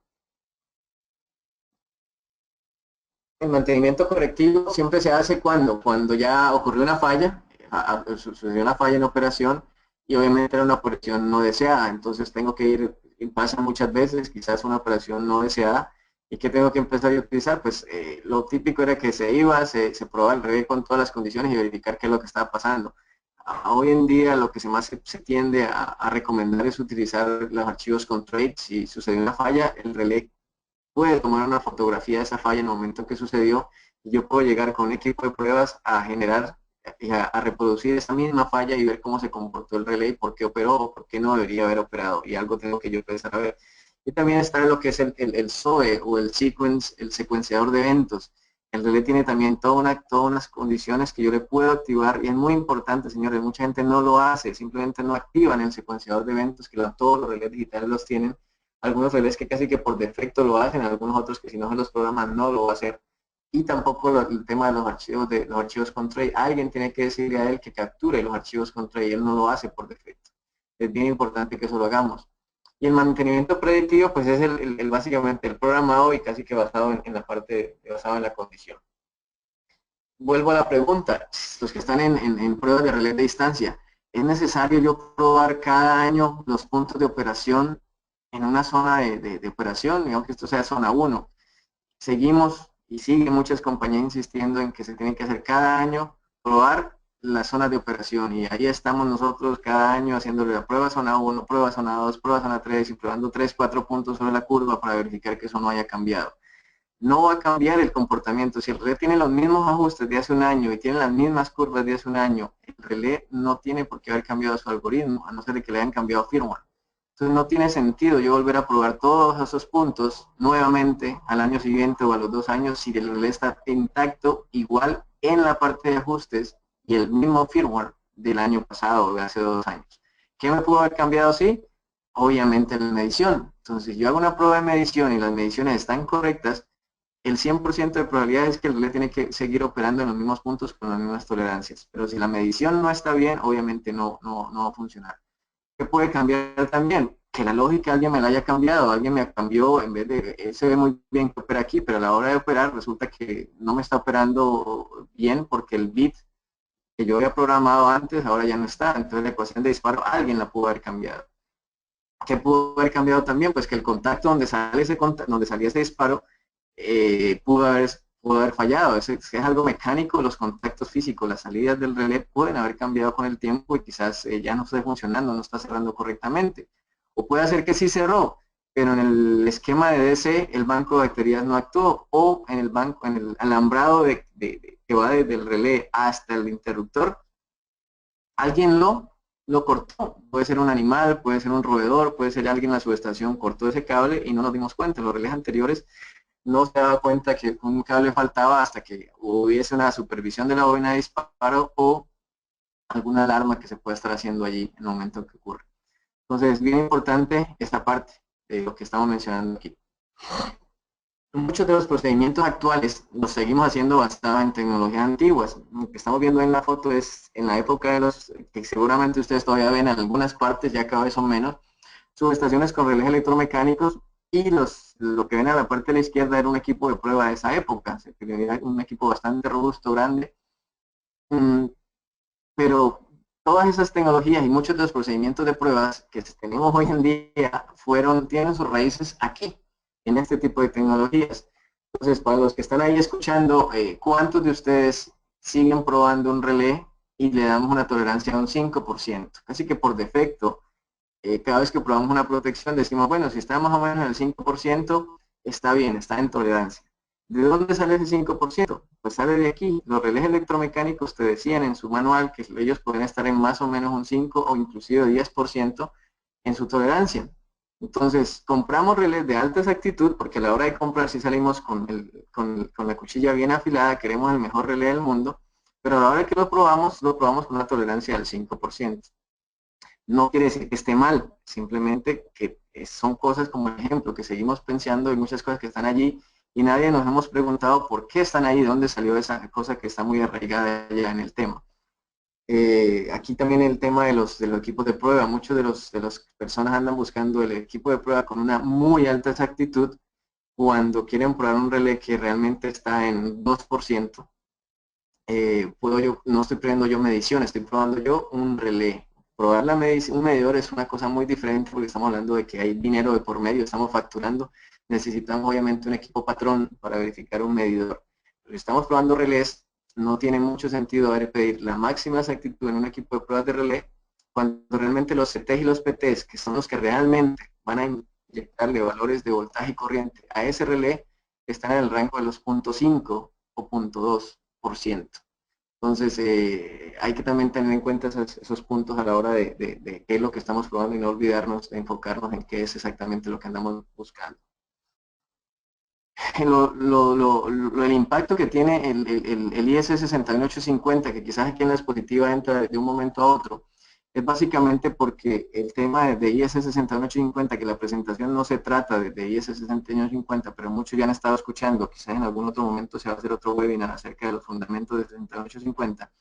El mantenimiento correctivo siempre se hace cuando ya ocurrió una falla, sucedió una falla en operación y obviamente era una operación no deseada, entonces tengo que ir, y pasa muchas veces, quizás una operación no deseada, y ¿qué tengo que empezar a utilizar? Pues lo típico era que se iba, se probaba el relé con todas las condiciones y verificar qué es lo que estaba pasando. Hoy en día lo que más se tiende a recomendar es utilizar los archivos con trace. Si sucedió una falla, el relé puede tomar una fotografía de esa falla en el momento que sucedió y yo puedo llegar con un equipo de pruebas a generar y a reproducir esa misma falla y ver cómo se comportó el relé, por qué operó o por qué no debería haber operado, y algo tengo que yo empezar a ver. Y también está lo que es el SOE o el sequenciador de eventos. El relé tiene también todas unas condiciones que yo le puedo activar y es muy importante, señores, mucha gente no lo hace, simplemente no activan el secuenciador de eventos, que todos los relés digitales los tienen. Algunos relés que casi que por defecto lo hacen, algunos otros que si no se los programan no lo va a hacer. Y tampoco el tema de los archivos con tray. Alguien tiene que decirle a él que capture los archivos con tray, él no lo hace por defecto. Es bien importante que eso lo hagamos. Y el mantenimiento predictivo, pues es básicamente el programado y casi que basado en la parte, basado en la condición. Vuelvo a la pregunta, los que están en pruebas de relé de distancia, ¿es necesario yo probar cada año los puntos de operación en una zona de operación? Digamos que esto sea zona 1. Seguimos y siguen muchas compañías insistiendo en que se tiene que hacer cada año, probar las zonas de operación, y ahí estamos nosotros cada año haciéndole la prueba zona 1, prueba zona 2, prueba zona 3 y probando 3, 4 puntos sobre la curva para verificar que eso no haya cambiado. No va a cambiar el comportamiento. Si el relé tiene los mismos ajustes de hace un año y tiene las mismas curvas de hace un año, el relé no tiene por qué haber cambiado su algoritmo, a no ser de que le hayan cambiado firmware. Entonces no tiene sentido yo volver a probar todos esos puntos nuevamente al año siguiente o a los 2 años si el relé está intacto, igual en la parte de ajustes y el mismo firmware del año pasado, de hace 2 años. ¿Qué me pudo haber cambiado así? Obviamente la medición. Entonces, si yo hago una prueba de medición y las mediciones están correctas, el 100% de probabilidad es que el relé tiene que seguir operando en los mismos puntos con las mismas tolerancias. Pero si la medición no está bien, obviamente no va a funcionar. ¿Qué puede cambiar también? Que la lógica alguien me la haya cambiado, alguien me cambió, en vez de, él se ve muy bien que opera aquí, pero a la hora de operar resulta que no me está operando bien porque el bit que yo había programado antes ahora ya no está. Entonces la ecuación de disparo alguien la pudo haber cambiado. ¿Qué pudo haber cambiado también? Pues que el contacto donde sale donde salía ese disparo pudo haber fallado. Es algo mecánico, los contactos físicos, las salidas del relé pueden haber cambiado con el tiempo y quizás ya no esté funcionando, no está cerrando correctamente. O puede ser que sí cerró, pero en el esquema de DC el banco de baterías no actuó, o en el alambrado que va desde el relé hasta el interruptor, alguien lo cortó. Puede ser un animal, puede ser un roedor, puede ser alguien en la subestación cortó ese cable y no nos dimos cuenta. Los relés anteriores no se daba cuenta que un cable faltaba hasta que hubiese una supervisión de la bobina de disparo o alguna alarma que se pueda estar haciendo allí en el momento que ocurre. Entonces, es bien importante esta parte de lo que estamos mencionando aquí. Muchos de los procedimientos actuales los seguimos haciendo basado en tecnologías antiguas. Lo que estamos viendo en la foto es en la época de que seguramente ustedes todavía ven en algunas partes, ya cada vez son menos, subestaciones con relés electromecánicos, y lo que ven a la parte de la izquierda era un equipo de prueba de esa época, era un equipo bastante robusto, grande, pero todas esas tecnologías y muchos de los procedimientos de pruebas que tenemos hoy en día tienen sus raíces aquí, en este tipo de tecnologías. Entonces, para los que están ahí escuchando, ¿cuántos de ustedes siguen probando un relé y le damos una tolerancia de un 5%? Casi que por defecto, cada vez que probamos una protección decimos, bueno, si está más o menos en el 5%, está bien, está en tolerancia. ¿De dónde sale ese 5%? Pues sale de aquí. Los relés electromecánicos te decían en su manual que ellos pueden estar en más o menos un 5 o inclusive 10% en su tolerancia. Entonces, compramos relés de alta exactitud porque a la hora de comprar si salimos con la cuchilla bien afilada, queremos el mejor relé del mundo, pero a la hora que lo probamos con una tolerancia del 5%. No quiere decir que esté mal, simplemente que son cosas como ejemplo, que seguimos pensando en muchas cosas que están allí y nadie nos hemos preguntado por qué están ahí, de dónde salió esa cosa que está muy arraigada ya en el tema. Aquí también el tema de los equipos de prueba, muchos de las personas andan buscando el equipo de prueba con una muy alta exactitud cuando quieren probar un relé que realmente está en 2%. No estoy probando yo medición, estoy probando yo un relé. Probar un medidor es una cosa muy diferente porque estamos hablando de que hay dinero de por medio, estamos facturando, necesitamos obviamente un equipo patrón para verificar un medidor. Pero si estamos probando relés, no tiene mucho sentido pedir la máxima exactitud en un equipo de pruebas de relé cuando realmente los CTs y los PTs, que son los que realmente van a inyectarle valores de voltaje y corriente a ese relé, están en el rango de los 0.5 o 0.2%. Entonces, hay que también tener en cuenta esos puntos a la hora de qué es lo que estamos probando y no olvidarnos de enfocarnos en qué es exactamente lo que andamos buscando. El impacto que tiene el IS 61850, que quizás aquí en la diapositiva entra de un momento a otro, es básicamente porque el tema de IS 61850, que la presentación no se trata de IS 61850, pero muchos ya han estado escuchando, quizás en algún otro momento se va a hacer otro webinar acerca de los fundamentos de 61850.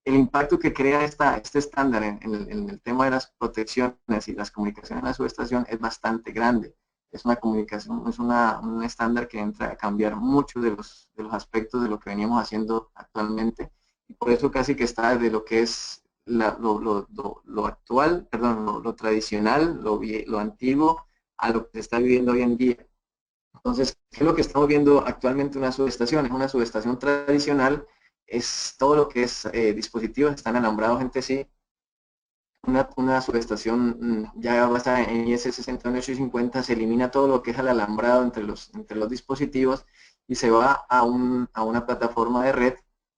El impacto que crea este estándar en el tema de las protecciones y las comunicaciones en la subestación es bastante grande. Es una comunicación, es un estándar que entra a cambiar muchos de los aspectos de lo que veníamos haciendo actualmente. Y por eso casi que está de lo que es lo actual, perdón, lo tradicional, lo antiguo, a lo que se está viviendo hoy en día. Entonces, ¿qué es lo que estamos viendo actualmente en una subestación? Es una subestación tradicional, es todo lo que es dispositivos están alambrados entre sí. Una subestación ya basada en IS 61850 se elimina todo lo que es el alambrado entre los dispositivos y se va a una plataforma de red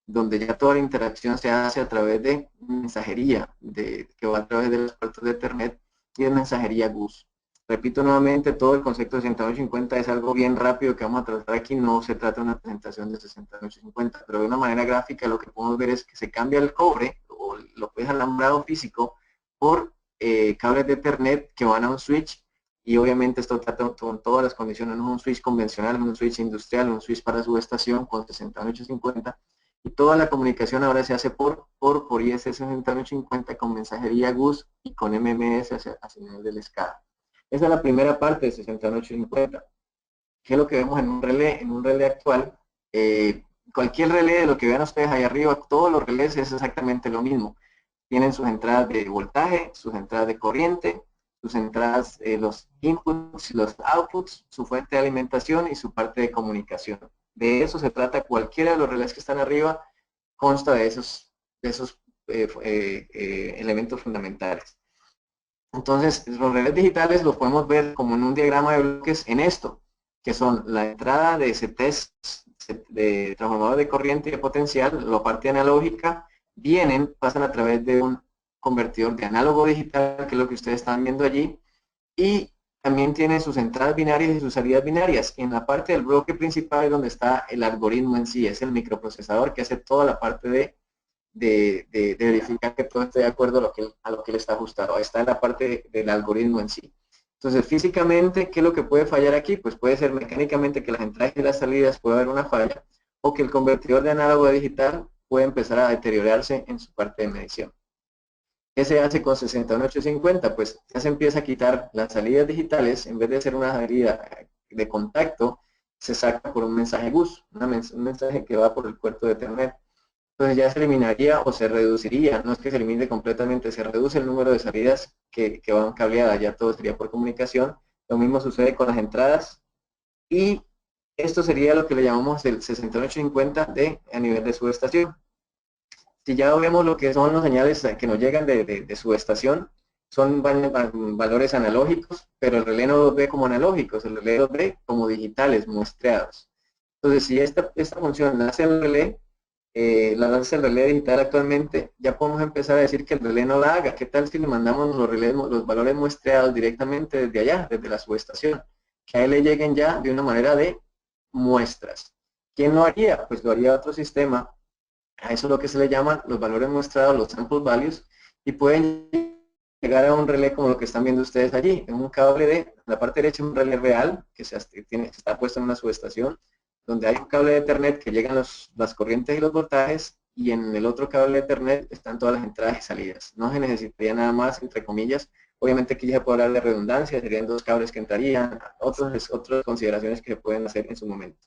donde ya toda la interacción se hace a través de mensajería, que va a través de los puertos de Ethernet y de mensajería GUS. Repito nuevamente, todo el concepto de 6850 es algo bien rápido que vamos a tratar aquí, no se trata de una presentación de 6850, pero de una manera gráfica lo que podemos ver es que se cambia el cobre o lo que es alambrado físico por cables de Ethernet que van a un switch y obviamente esto trata con todas las condiciones, no es un switch convencional, es un switch industrial, un switch para subestación con 6850 y toda la comunicación ahora se hace por IS 6850 con mensajería GUS y con MMS hacia nivel del SCADA. Esa es la primera parte de 6850. ¿Qué es lo que vemos en un relé? En un relé actual, cualquier relé de lo que vean ustedes ahí arriba, todos los relés es exactamente lo mismo. Tienen sus entradas de voltaje, sus entradas de corriente, sus entradas, los inputs y los outputs, su fuente de alimentación y su parte de comunicación. De eso se trata cualquiera de los relés que están arriba, consta de esos elementos fundamentales. Entonces, los relés digitales los podemos ver como en un diagrama de bloques en esto, que son la entrada de CTs, de transformador de corriente y de potencial, la parte analógica, pasan a través de un convertidor de análogo digital, que es lo que ustedes están viendo allí, y también tiene sus entradas binarias y sus salidas binarias. En la parte del bloque principal es donde está el algoritmo en sí, es el microprocesador que hace toda la parte de verificar que todo esté de acuerdo a lo que le está ajustado. Ahí está en la parte del algoritmo en sí. Entonces, físicamente, ¿qué es lo que puede fallar aquí? Pues puede ser mecánicamente que las entradas y las salidas puede haber una falla, o que el convertidor de análogo a digital puede empezar a deteriorarse en su parte de medición. ¿Qué se hace con 61850? Pues ya se empieza a quitar las salidas digitales, en vez de ser una salida de contacto, se saca por un mensaje GUS, un mensaje que va por el puerto de Ethernet. Entonces ya se eliminaría o se reduciría, no es que se elimine completamente, se reduce el número de salidas que van cableadas, ya todo sería por comunicación. Lo mismo sucede con las entradas y esto sería lo que le llamamos el 6850 a nivel de subestación. Si ya vemos lo que son las señales que nos llegan de subestación, son valores analógicos, pero el relé no los ve como analógicos, el relé los ve como digitales, muestreados. Entonces, si esta función la hace el relé, la hace el relé digital actualmente, ya podemos empezar a decir que el relé no la haga. ¿Qué tal si le mandamos los valores muestreados directamente desde allá, desde la subestación? Que a él le lleguen ya de una manera de muestras. ¿Quién lo haría? Pues lo haría otro sistema. A eso es lo que se le llaman los valores muestrados, los sample values, y pueden llegar a un relé como lo que están viendo ustedes allí, en un cable de la parte derecha, un relé real que está puesto en una subestación, donde hay un cable de Ethernet que llegan las corrientes y los voltajes, y en el otro cable de Ethernet están todas las entradas y salidas. No se necesitaría nada más, entre comillas. Obviamente aquí ya se puede hablar de redundancia, serían dos cables que entrarían, otras consideraciones que se pueden hacer en su momento.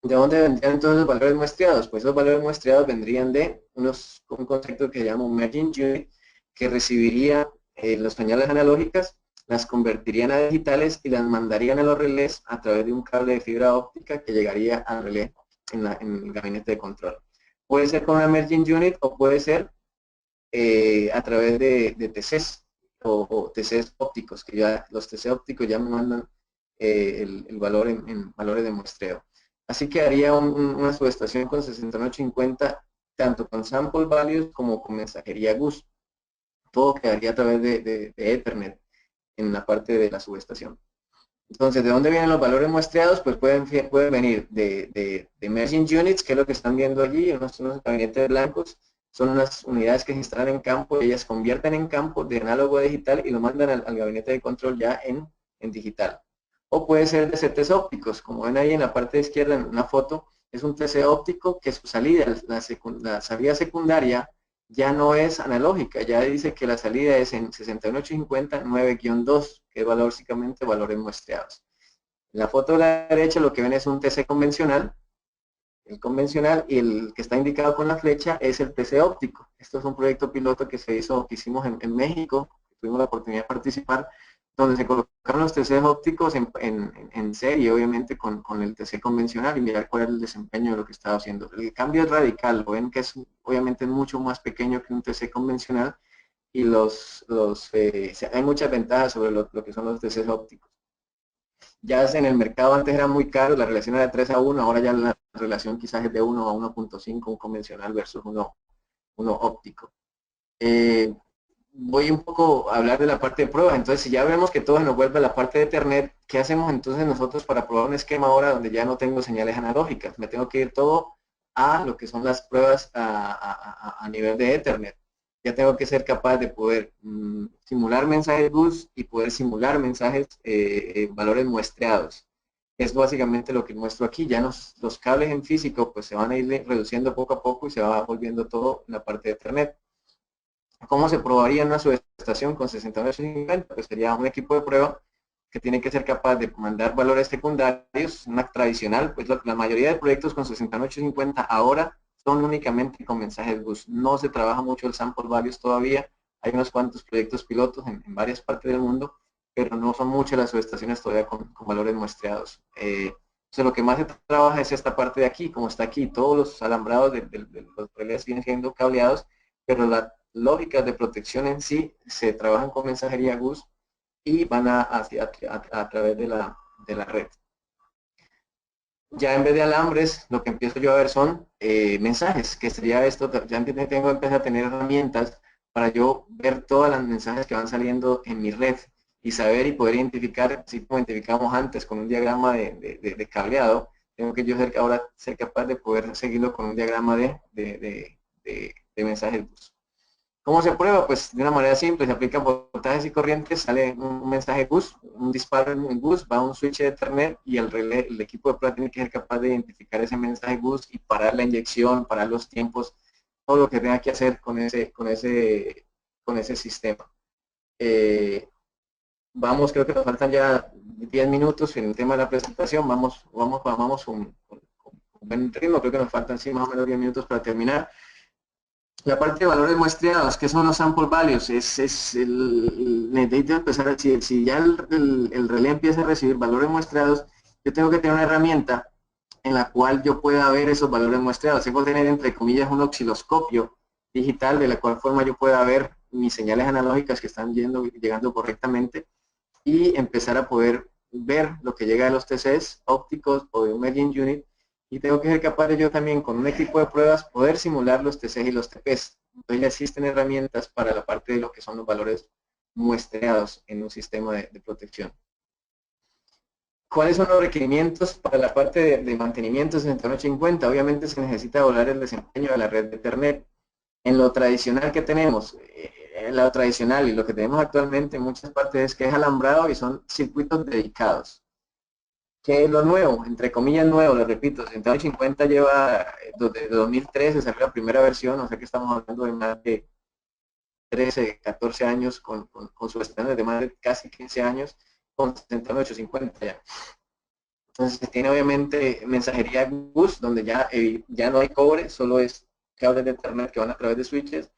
¿De dónde vendrían entonces los valores muestreados? Pues los valores muestreados vendrían de un concepto que se llama un merging unit, que recibiría las señales analógicas, las convertirían a digitales y las mandarían a los relés a través de un cable de fibra óptica que llegaría al relé en el gabinete de control. Puede ser con una merging unit o puede ser a través de TCs o TCs ópticos, que ya los TC ópticos ya me mandan el valor en valores de muestreo. Así que haría una subestación con 6850, tanto con sample values como con mensajería GUS. Todo quedaría a través de Ethernet en la parte de la subestación. Entonces, ¿de dónde vienen los valores muestreados? Pues pueden venir de Emerging Units, que es lo que están viendo allí, unos gabinetes blancos. Son unas unidades que se instalan en campo y ellas convierten en campo de análogo a digital y lo mandan al gabinete de control ya en digital. O puede ser de CTs ópticos, como ven ahí en la parte izquierda en una foto, es un TC óptico que su salida, la salida secundaria, ya no es analógica, ya dice que la salida es en 61850 9-2, que es básicamente valores muestreados. En la foto de la derecha lo que ven es un TC convencional, el convencional, y el que está indicado con la flecha es el TC óptico. Esto es un proyecto piloto que hicimos en México, tuvimos la oportunidad de participar, donde se colocaron los TC ópticos en serie, obviamente, con el TC convencional y mirar cuál es el desempeño de lo que estaba haciendo. El cambio es radical, lo ven que es obviamente mucho más pequeño que un TC convencional y hay muchas ventajas sobre lo que son los TC ópticos. Ya en el mercado antes era muy caro, la relación era de 3:1, ahora ya la relación quizás es de 1:1.5, un convencional versus uno óptico. Voy un poco a hablar de la parte de pruebas. Entonces, si ya vemos que todo se nos vuelve a la parte de Ethernet, ¿qué hacemos entonces nosotros para probar un esquema ahora donde ya no tengo señales analógicas? Me tengo que ir todo a lo que son las pruebas a nivel de Ethernet. Ya tengo que ser capaz de poder simular mensajes bus y poder simular mensajes, valores muestreados. Es básicamente lo que muestro aquí. Ya los cables en físico pues se van a ir reduciendo poco a poco y se va volviendo todo en la parte de Ethernet. ¿Cómo se probaría una subestación con 6950? Pues sería un equipo de prueba que tiene que ser capaz de mandar valores secundarios, una tradicional, pues la mayoría de proyectos con 6850 ahora son únicamente con mensajes bus. No se trabaja mucho el sample values todavía, hay unos cuantos proyectos pilotos en varias partes del mundo, pero no son muchas las subestaciones todavía con valores muestreados. Entonces lo que más se trabaja es esta parte de aquí, como está aquí, todos los alambrados de los relés vienen siendo cableados, pero la lógicas de protección en sí se trabajan con mensajería GUS y van a través de la red. Ya en vez de alambres, lo que empiezo yo a ver son mensajes, que sería esto, ya tengo que empezar a tener herramientas para yo ver todos los mensajes que van saliendo en mi red y saber y poder identificar, así como identificamos antes con un diagrama de cableado, tengo que yo ahora ser capaz de poder seguirlo con un diagrama de mensajes GUS. ¿Cómo se prueba? Pues de una manera simple, se aplican voltajes y corrientes, sale un mensaje bus, un disparo en bus, va a un switch de Ethernet y el equipo de prueba tiene que ser capaz de identificar ese mensaje bus y parar la inyección, parar los tiempos, todo lo que tenga que hacer con ese sistema. Vamos, creo que nos faltan ya 10 minutos en el tema de la presentación, vamos un buen ritmo, creo que nos faltan sí más o menos 10 minutos para terminar. La parte de valores muestreados, que son los sample values, necesito empezar, si ya el relé empieza a recibir valores muestreados, yo tengo que tener una herramienta en la cual yo pueda ver esos valores muestreados. Tengo que tener, entre comillas, un osciloscopio digital de la cual forma yo pueda ver mis señales analógicas que están llegando correctamente y empezar a poder ver lo que llega de los TCs ópticos o de un Emerging Unit. Y tengo que ser capaz de yo también con un equipo de pruebas poder simular los TCs y los TPs. Entonces ya existen herramientas para la parte de lo que son los valores muestreados en un sistema de protección. ¿Cuáles son los requerimientos para la parte de mantenimiento 6850? Obviamente se necesita evaluar el desempeño de la red de Ethernet. En lo tradicional que tenemos, lo tradicional y lo que tenemos actualmente en muchas partes es que es alambrado y son circuitos dedicados. ¿Qué es lo nuevo? Entre comillas nuevo, lo repito, 6850 lleva, desde 2013 salió la primera versión, o sea que estamos hablando de más de 13, 14 años con su estándar de más de casi 15 años con 6850 ya. Entonces tiene obviamente mensajería bus, donde ya no hay cobre, solo es cables de Ethernet que van a través de switches.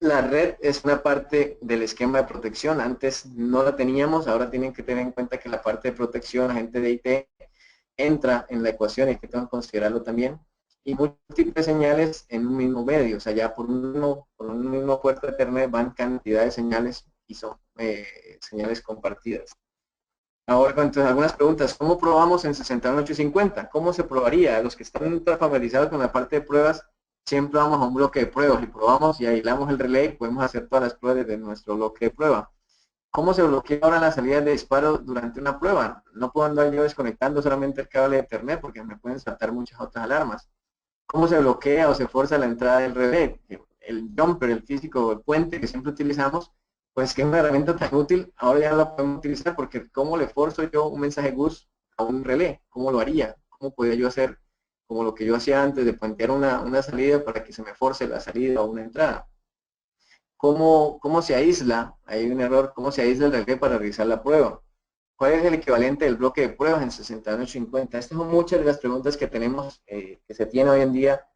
La red es una parte del esquema de protección, antes no la teníamos, ahora tienen que tener en cuenta que la parte de protección, la gente de IT, entra en la ecuación y hay que tengo que considerarlo también. Y múltiples señales en un mismo medio, o sea, ya por un mismo puerto de Ethernet van cantidad de señales y son señales compartidas. Ahora, entonces, algunas preguntas. ¿Cómo probamos en 6850? ¿Cómo se probaría? Los que están familiarizados con la parte de pruebas, siempre vamos a un bloque de pruebas y probamos y aislamos el relé y podemos hacer todas las pruebas desde nuestro bloque de prueba. ¿Cómo se bloquea ahora la salida de disparo durante una prueba? No puedo andar yo desconectando solamente el cable de Ethernet porque me pueden saltar muchas otras alarmas. ¿Cómo se bloquea o se fuerza la entrada del relé? El jumper, el físico, el puente que siempre utilizamos, pues que es una herramienta tan útil, ahora ya no la podemos utilizar porque ¿cómo le forzo yo un mensaje GUS a un relé? ¿Cómo lo haría? ¿Cómo podría yo hacer como lo que yo hacía antes de puentear una salida para que se me force la salida o una entrada? ¿Cómo se aísla? Hay un error, ¿cómo se aísla el relé para realizar la prueba? ¿Cuál es el equivalente del bloque de pruebas en 6850? Estas son muchas de las preguntas que tenemos, que se tiene hoy en día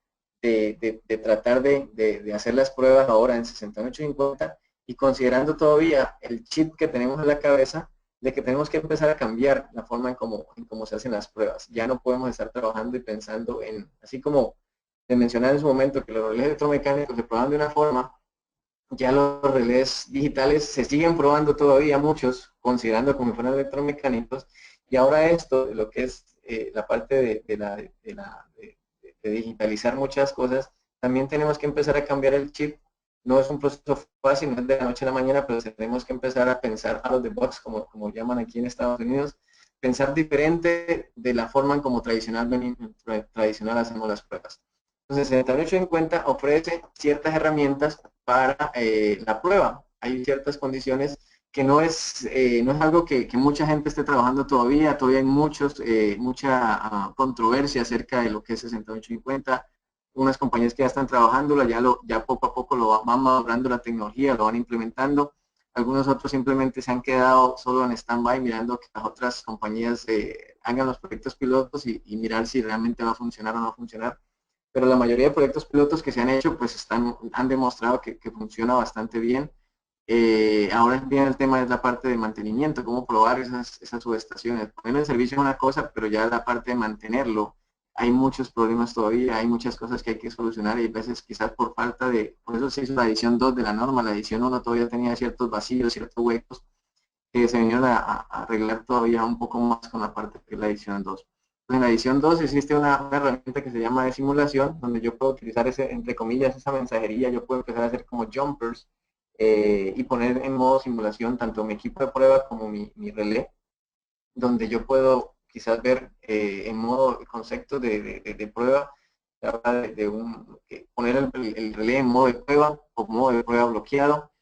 de tratar de hacer las pruebas ahora en 6850 y considerando todavía el chip que tenemos en la cabeza de que tenemos que empezar a cambiar la forma en cómo se hacen las pruebas. Ya no podemos estar trabajando y pensando en, así como te mencionaba en su momento, que los relés electromecánicos se prueban de una forma, ya los relés digitales se siguen probando todavía muchos, considerando como si fueran electromecánicos, y ahora esto, lo que es la parte de digitalizar muchas cosas, también tenemos que empezar a cambiar el chip. No es un proceso fácil, no es de la noche a la mañana, pero tenemos que empezar a pensar out of the box, como llaman aquí en Estados Unidos, pensar diferente de la forma en como tradicional hacemos las pruebas. Entonces, 6850 ofrece ciertas herramientas para la prueba. Hay ciertas condiciones que no es algo que mucha gente esté trabajando todavía hay mucha controversia acerca de lo que es 6850. Unas compañías que ya están trabajándolo, ya poco a poco lo van madurando la tecnología, lo van implementando. Algunos otros simplemente se han quedado solo en stand-by mirando que las otras compañías hagan los proyectos pilotos y mirar si realmente va a funcionar o no va a funcionar. Pero la mayoría de proyectos pilotos que se han hecho pues han demostrado que funciona bastante bien. Ahora bien el tema es la parte de mantenimiento, cómo probar esas subestaciones. Ponerlo en servicio es una cosa, pero ya la parte de mantenerlo, hay muchos problemas todavía, hay muchas cosas que hay que solucionar y a veces quizás por falta por eso se hizo la edición 2 de la norma, la edición 1 todavía tenía ciertos vacíos, ciertos huecos que se vinieron a arreglar todavía un poco más con la parte que es la edición 2. En la edición 2 existe una herramienta que se llama de simulación, donde yo puedo utilizar entre comillas, esa mensajería, yo puedo empezar a hacer como jumpers y poner en modo simulación tanto mi equipo de prueba como mi relé, donde yo puedo quizás ver en modo concepto de prueba, poner el relé en modo de prueba o modo de prueba bloqueado.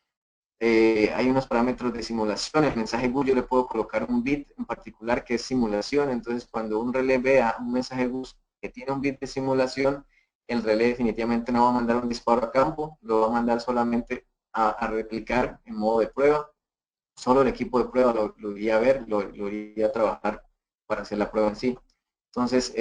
Hay unos parámetros de simulación, el mensaje GUS yo le puedo colocar un bit en particular que es simulación, entonces cuando un relé vea un mensaje GUS que tiene un bit de simulación, el relé definitivamente no va a mandar un disparo a campo, lo va a mandar solamente a replicar en modo de prueba, solo el equipo de prueba lo iría a ver, lo iría a trabajar para hacer la prueba en sí. Entonces,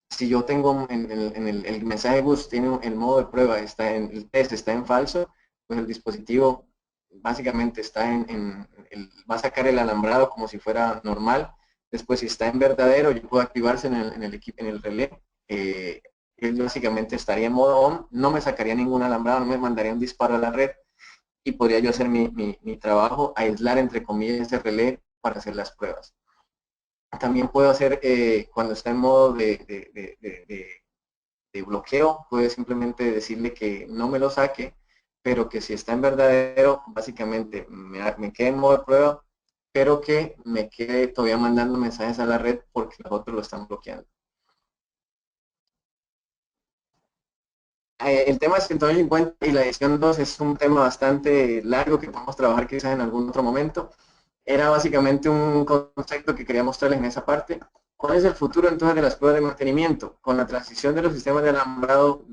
si yo tengo el mensaje GUS tiene el modo de prueba, el test está en falso, pues el dispositivo básicamente va a sacar el alambrado como si fuera normal. Después, si está en verdadero, yo puedo activarse en el relé. Él básicamente estaría en modo on, no me sacaría ningún alambrado, no me mandaría un disparo a la red y podría yo hacer mi trabajo, aislar entre comillas ese relé para hacer las pruebas. También puedo hacer, cuando está en modo de bloqueo, puede simplemente decirle que no me lo saque, pero que si está en verdadero, básicamente me quede en modo de prueba, pero que me quede todavía mandando mensajes a la red porque los otros lo están bloqueando. El tema de 150 y la edición 2 es un tema bastante largo que podemos trabajar quizás en algún otro momento. Era básicamente un concepto que quería mostrarles en esa parte. ¿Cuál es el futuro entonces de las pruebas de mantenimiento? Con la transición de los sistemas de alambrado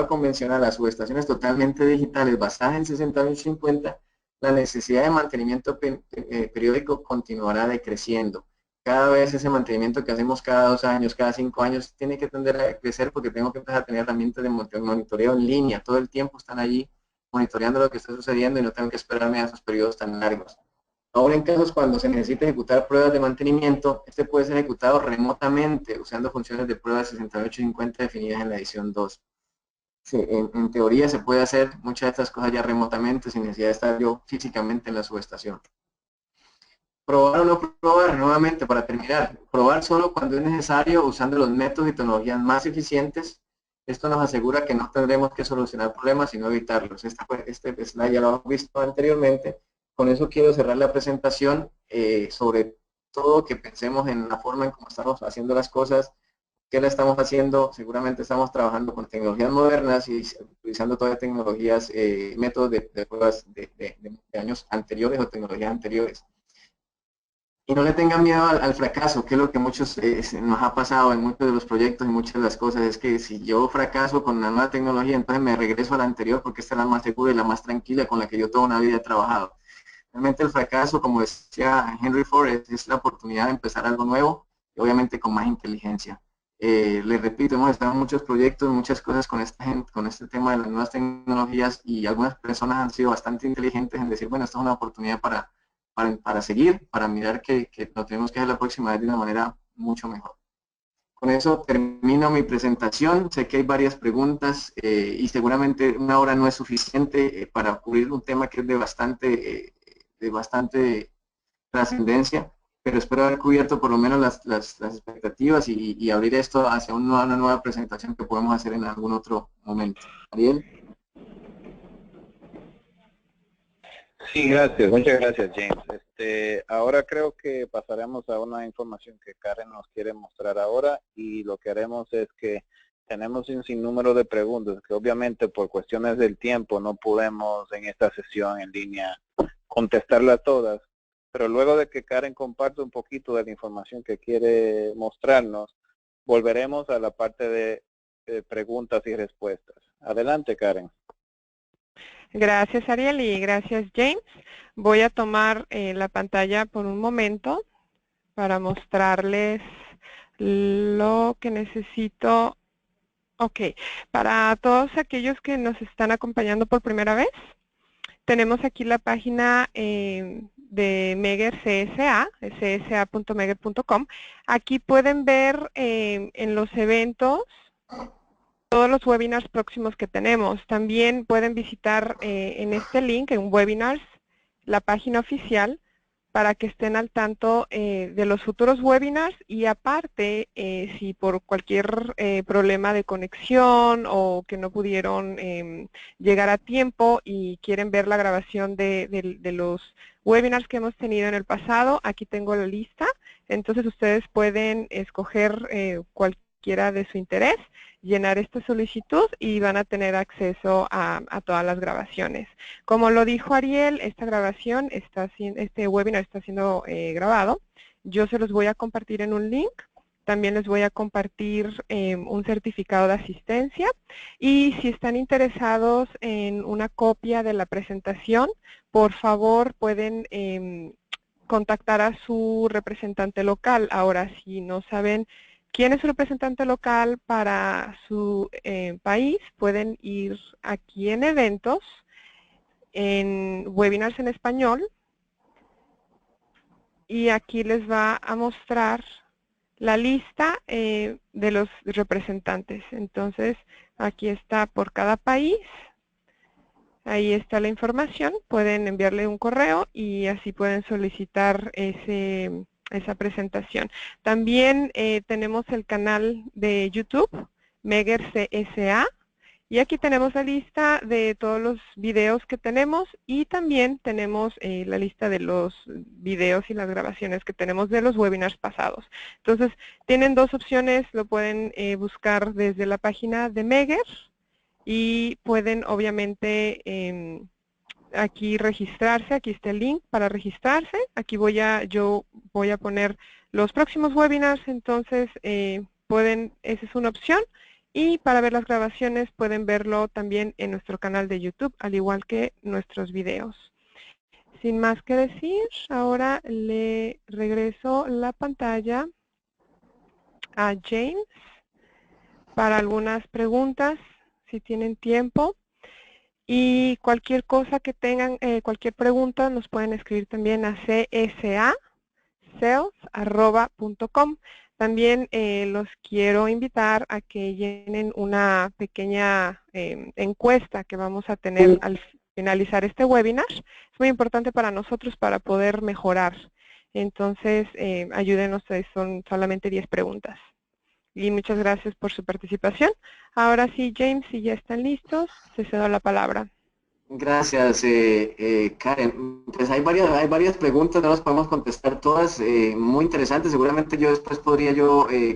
convencional a subestaciones totalmente digitales basadas en 6850, la necesidad de mantenimiento periódico continuará decreciendo. Cada vez ese mantenimiento que hacemos cada 2 años, cada 5 años, tiene que tender a crecer porque tengo que empezar a tener herramientas de monitoreo en línea. Todo el tiempo están allí monitoreando lo que está sucediendo y no tengo que esperarme a esos periodos tan largos. Ahora en casos cuando se necesita ejecutar pruebas de mantenimiento, este puede ser ejecutado remotamente usando funciones de prueba 6850 definidas en la edición 2. Sí, en teoría se puede hacer muchas de estas cosas ya remotamente sin necesidad de estar yo físicamente en la subestación. Probar o no probar, nuevamente para terminar, probar solo cuando es necesario usando los métodos y tecnologías más eficientes. Esto nos asegura que no tendremos que solucionar problemas sino evitarlos. Este slide ya lo hemos visto anteriormente, Con eso quiero cerrar la presentación, sobre todo que pensemos en la forma en cómo estamos haciendo las cosas. ¿Qué la estamos haciendo? Seguramente estamos trabajando con tecnologías modernas y utilizando todavía tecnologías, métodos de pruebas de años anteriores o tecnologías anteriores. Y no le tengan miedo al fracaso, que es lo que muchos nos ha pasado en muchos de los proyectos y muchas de las cosas, es que si yo fracaso con una nueva tecnología, entonces me regreso a la anterior porque esta es la más segura y la más tranquila con la que yo toda una vida he trabajado. Realmente el fracaso, como decía Henry Ford, es la oportunidad de empezar algo nuevo y obviamente con más inteligencia. Les repito, hemos estado en muchos proyectos, muchas cosas con esta gente, con este tema de las nuevas tecnologías, y algunas personas han sido bastante inteligentes en decir, bueno, esta es una oportunidad para seguir, para mirar que lo tenemos que hacer la próxima vez de una manera mucho mejor. Con eso termino mi presentación. Sé que hay varias preguntas, y seguramente una hora no es suficiente para cubrir un tema que es de bastante trascendencia, pero espero haber cubierto por lo menos las expectativas y abrir esto hacia una nueva presentación que podemos hacer en algún otro momento. Ariel. Sí, gracias, muchas gracias, James. Ahora creo que pasaremos a una información que Karen nos quiere mostrar ahora, y lo que haremos es que tenemos un sinnúmero de preguntas que obviamente por cuestiones del tiempo no podemos en esta sesión en línea contestarlas todas, pero luego de que Karen comparta un poquito de la información que quiere mostrarnos, volveremos a la parte de preguntas y respuestas. Adelante, Karen. Gracias, Ariel, y gracias, James. Voy a tomar la pantalla por un momento para mostrarles lo que necesito. Ok, para todos aquellos que nos están acompañando por primera vez, tenemos aquí la página de Megger CSA, csa.megger.com. Aquí pueden ver en los eventos todos los webinars próximos que tenemos. También pueden visitar en este link, en Webinars, la página oficial para que estén al tanto de los futuros webinars, y aparte, si por cualquier problema de conexión o que no pudieron llegar a tiempo y quieren ver la grabación de los webinars que hemos tenido en el pasado, aquí tengo la lista. Entonces ustedes pueden escoger cualquiera de su interés, llenar esta solicitud y van a tener acceso a todas las grabaciones. Como lo dijo Ariel, esta grabación, este webinar está siendo grabado. Yo se los voy a compartir en un link. También les voy a compartir un certificado de asistencia. Y si están interesados en una copia de la presentación, por favor pueden contactar a su representante local. Ahora, si no saben quién es su representante local para su país, pueden ir aquí en eventos, en webinars en español, y aquí les va a mostrar la lista de los representantes. Entonces, aquí está por cada país. Ahí está la información. Pueden enviarle un correo y así pueden solicitar esa presentación. También tenemos el canal de YouTube, Megger CSA, y aquí tenemos la lista de todos los videos que tenemos, y también tenemos la lista de los videos y las grabaciones que tenemos de los webinars pasados. Entonces, tienen dos opciones. Lo pueden buscar desde la página de Megger, y pueden obviamente aquí registrarse. Aquí está el link para registrarse. Aquí yo voy a poner los próximos webinars. Entonces esa es una opción, y para ver las grabaciones pueden verlo también en nuestro canal de YouTube, al igual que nuestros videos. Sin más que decir, ahora le regreso la pantalla a James para algunas preguntas, si tienen tiempo. Y cualquier cosa que tengan, cualquier pregunta, nos pueden escribir también a csasales@.com. También los quiero invitar a que llenen una pequeña encuesta que vamos a tener al finalizar este webinar. Es muy importante para nosotros para poder mejorar. Entonces, ayúdenos, son solamente 10 preguntas. Y muchas gracias por su participación. Ahora sí, James, si ya están listos, te cedo la palabra. Gracias, Karen. Pues hay varias preguntas, no las podemos contestar todas, muy interesantes. Seguramente yo después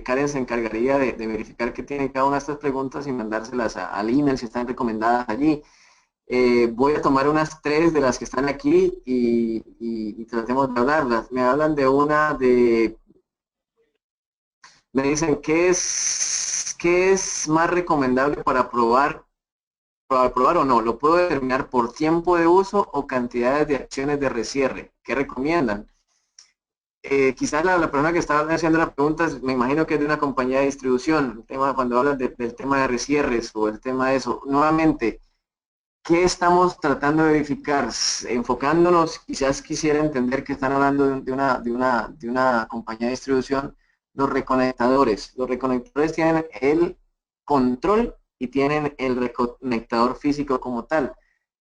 Karen se encargaría de verificar qué tienen cada una de estas preguntas y mandárselas al email si están recomendadas allí. Voy a tomar unas tres de las que están aquí y tratemos de hablarlas. Me hablan de me dicen, qué es más recomendable para probar o no? ¿Lo puedo determinar por tiempo de uso o cantidades de acciones de recierre? ¿Qué recomiendan? Quizás la persona que está haciendo la pregunta, me imagino que es de una compañía de distribución, el tema, cuando hablas del tema de recierres o el tema de eso. Nuevamente, ¿qué estamos tratando de verificar? Enfocándonos, quizás quisiera entender que están hablando de una compañía de distribución, los reconectadores. Los reconectadores tienen el control y tienen el reconectador físico como tal.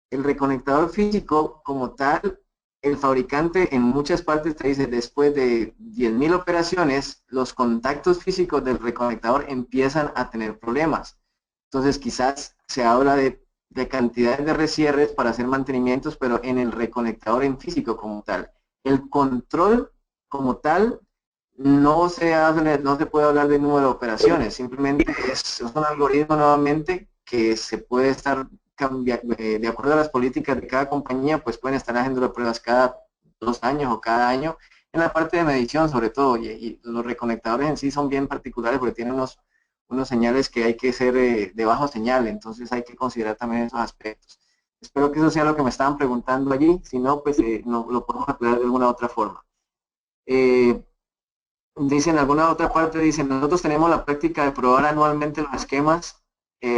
El reconectador físico como tal, el fabricante en muchas partes te dice, después de 10.000 operaciones, los contactos físicos del reconectador empiezan a tener problemas. Entonces quizás se habla de cantidades de recierres para hacer mantenimientos, pero en el reconectador en físico como tal. El control como tal no se puede hablar de número de operaciones, simplemente es un algoritmo nuevamente que se puede estar cambiando, de acuerdo a las políticas de cada compañía, pues pueden estar haciendo pruebas cada 2 años o cada año, en la parte de medición sobre todo, y los reconectadores en sí son bien particulares porque tienen unos señales que hay que ser de bajo señal, entonces hay que considerar también esos aspectos. Espero que eso sea lo que me estaban preguntando allí, si no, pues no, lo podemos aclarar de alguna otra forma. Dicen, alguna otra parte, dicen, nosotros tenemos la práctica de probar anualmente los esquemas,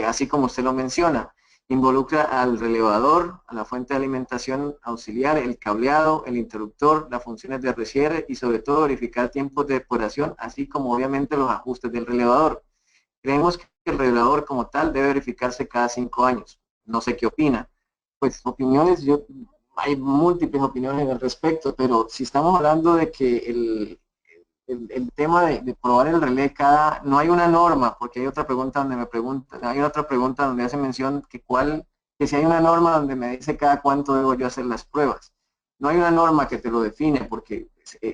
así como usted lo menciona. Involucra al relevador, a la fuente de alimentación auxiliar, el cableado, el interruptor, las funciones de recierre y sobre todo verificar tiempos de depuración, así como obviamente los ajustes del relevador. Creemos que el relevador como tal debe verificarse cada 5 años. No sé qué opina. Pues opiniones, hay múltiples opiniones al respecto, pero si estamos hablando de que el tema de probar el relé no hay una norma, porque hay otra pregunta donde hay otra pregunta donde hace mención que si hay una norma donde me dice cada cuánto debo yo hacer las pruebas. No hay una norma que te lo define, porque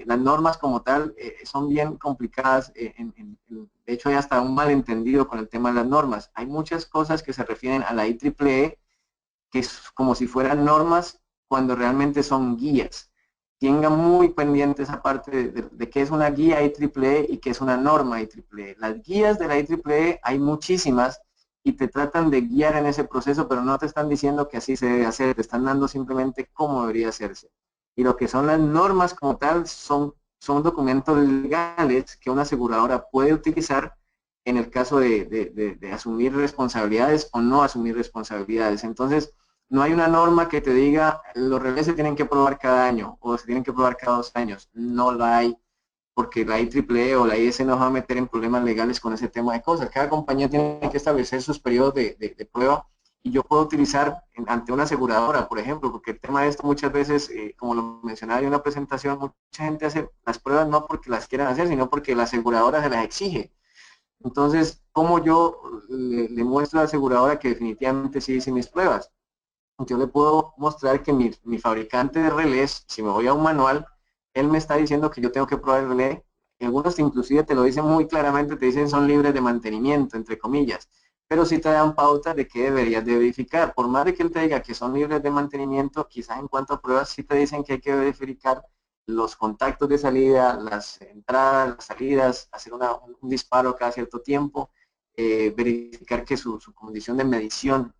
las normas como tal son bien complicadas, de hecho hay hasta un malentendido con el tema de las normas. Hay muchas cosas que se refieren a la IEEE, que es como si fueran normas cuando realmente son guías. Tengan muy pendiente esa parte de qué es una guía IEEE y qué es una norma IEEE. Las guías de la IEEE hay muchísimas y te tratan de guiar en ese proceso, pero no te están diciendo que así se debe hacer, te están dando simplemente cómo debería hacerse. Y lo que son las normas como tal son documentos legales que una aseguradora puede utilizar en el caso de asumir responsabilidades o no asumir responsabilidades. Entonces, no hay una norma que te diga los relés se tienen que probar cada año o se tienen que probar cada 2 años. No la hay, porque la IEEE o la IS nos va a meter en problemas legales con ese tema de cosas. Cada compañía tiene que establecer sus periodos de prueba y yo puedo utilizar ante una aseguradora, por ejemplo, porque el tema de esto muchas veces, como lo mencionaba en una presentación, mucha gente hace las pruebas no porque las quieran hacer, sino porque la aseguradora se las exige. Entonces, ¿cómo yo le muestro a la aseguradora que definitivamente sí hice mis pruebas? Yo le puedo mostrar que mi fabricante de relés, si me voy a un manual, él me está diciendo que yo tengo que probar el relé. Algunos inclusive te lo dicen muy claramente, te dicen son libres de mantenimiento, entre comillas, pero sí te dan pautas de qué deberías de verificar. Por más de que él te diga que son libres de mantenimiento, quizás en cuanto a pruebas sí te dicen que hay que verificar los contactos de salida, las entradas, las salidas, hacer un disparo cada cierto tiempo, verificar que su condición de medición,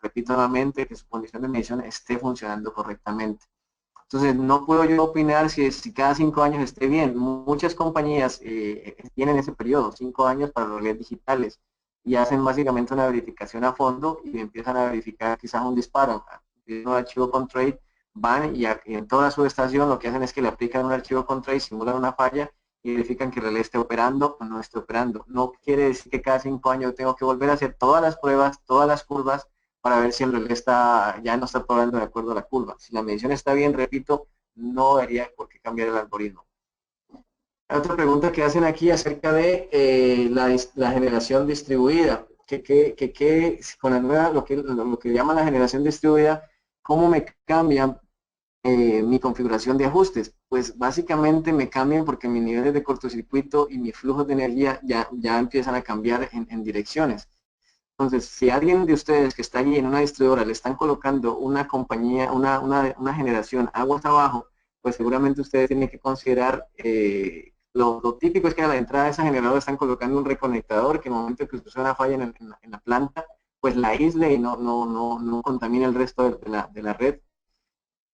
repito nuevamente, que su condición de medición esté funcionando correctamente. Entonces, no puedo yo opinar si cada 5 años esté bien. Muchas compañías tienen ese periodo, 5 años para los relés digitales, y hacen básicamente una verificación a fondo y empiezan a verificar quizás un disparo. Un archivo control, van y en toda su estación lo que hacen es que le aplican un archivo control, simulan una falla y verifican que el relé esté operando o no esté operando. No quiere decir que cada 5 años tengo que volver a hacer todas las pruebas, todas las curvas, para ver si el relé ya no está probando de acuerdo a la curva. Si la medición está bien, repito, no debería por qué cambiar el algoritmo. Hay otra pregunta que hacen aquí acerca de la generación distribuida. Con la nueva, lo que llaman la generación distribuida, ¿cómo me cambia mi configuración de ajustes? Pues básicamente me cambian porque mis niveles de cortocircuito y mis flujos de energía ya empiezan a cambiar en direcciones. Entonces, si alguien de ustedes que está allí en una distribuidora le están colocando una compañía, una generación aguas abajo, pues seguramente ustedes tienen que considerar, lo típico es que a la entrada de esa generadora están colocando un reconectador que en el momento que sucede una falla en la planta, pues la aísle y no contamine el resto de la red.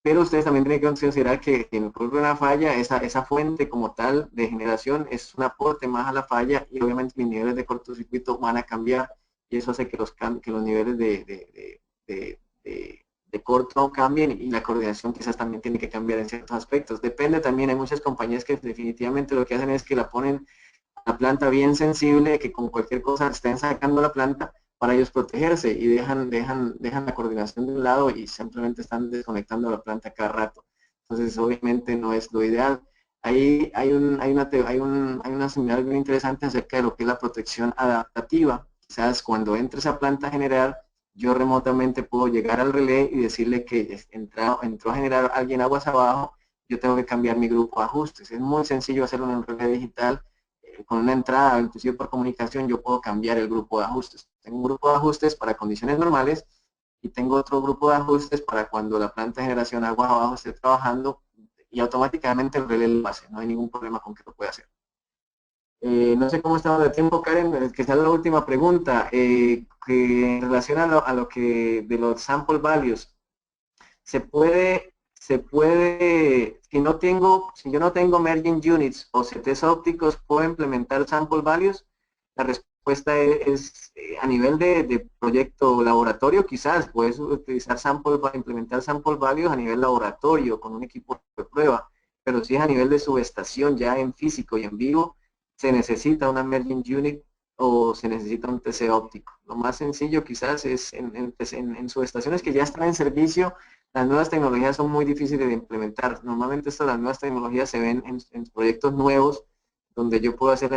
Pero ustedes también tienen que considerar que en ocurre una falla, esa fuente como tal de generación es un aporte más a la falla y obviamente mis niveles de cortocircuito van a cambiar y eso hace que los niveles de corto cambien y la coordinación quizás también tiene que cambiar en ciertos aspectos. Depende también, hay muchas compañías que definitivamente lo que hacen es que la ponen a la planta bien sensible, que con cualquier cosa estén sacando la planta para ellos protegerse y dejan la coordinación de un lado y simplemente están desconectando la planta cada rato. Entonces, obviamente no es lo ideal. Ahí hay una señal bien interesante acerca de lo que es la protección adaptativa. Quizás cuando entre esa planta a generar, yo remotamente puedo llegar al relé y decirle que entró a generar alguien aguas abajo, yo tengo que cambiar mi grupo de ajustes. Es muy sencillo hacerlo en un relé digital. Con una entrada, inclusive por comunicación, yo puedo cambiar el grupo de ajustes. Tengo un grupo de ajustes para condiciones normales y tengo otro grupo de ajustes para cuando la planta de generación agua abajo esté trabajando y automáticamente el relé lo hace. No hay ningún problema con que lo pueda hacer. No sé cómo estamos de tiempo, Karen, que sea la última pregunta. Que en relación a lo que de los sample values, si yo no tengo merging units o CTs ópticos, ¿puedo implementar sample values? La respuesta es a nivel de proyecto laboratorio, quizás puedes utilizar implementar sample values a nivel laboratorio con un equipo de prueba, pero si es a nivel de subestación, ya en físico y en vivo, se necesita una merging unit o se necesita un TC óptico. Lo más sencillo quizás es en subestaciones que ya están en servicio. Las nuevas tecnologías son muy difíciles de implementar. Normalmente las nuevas tecnologías se ven en proyectos nuevos donde yo puedo hacer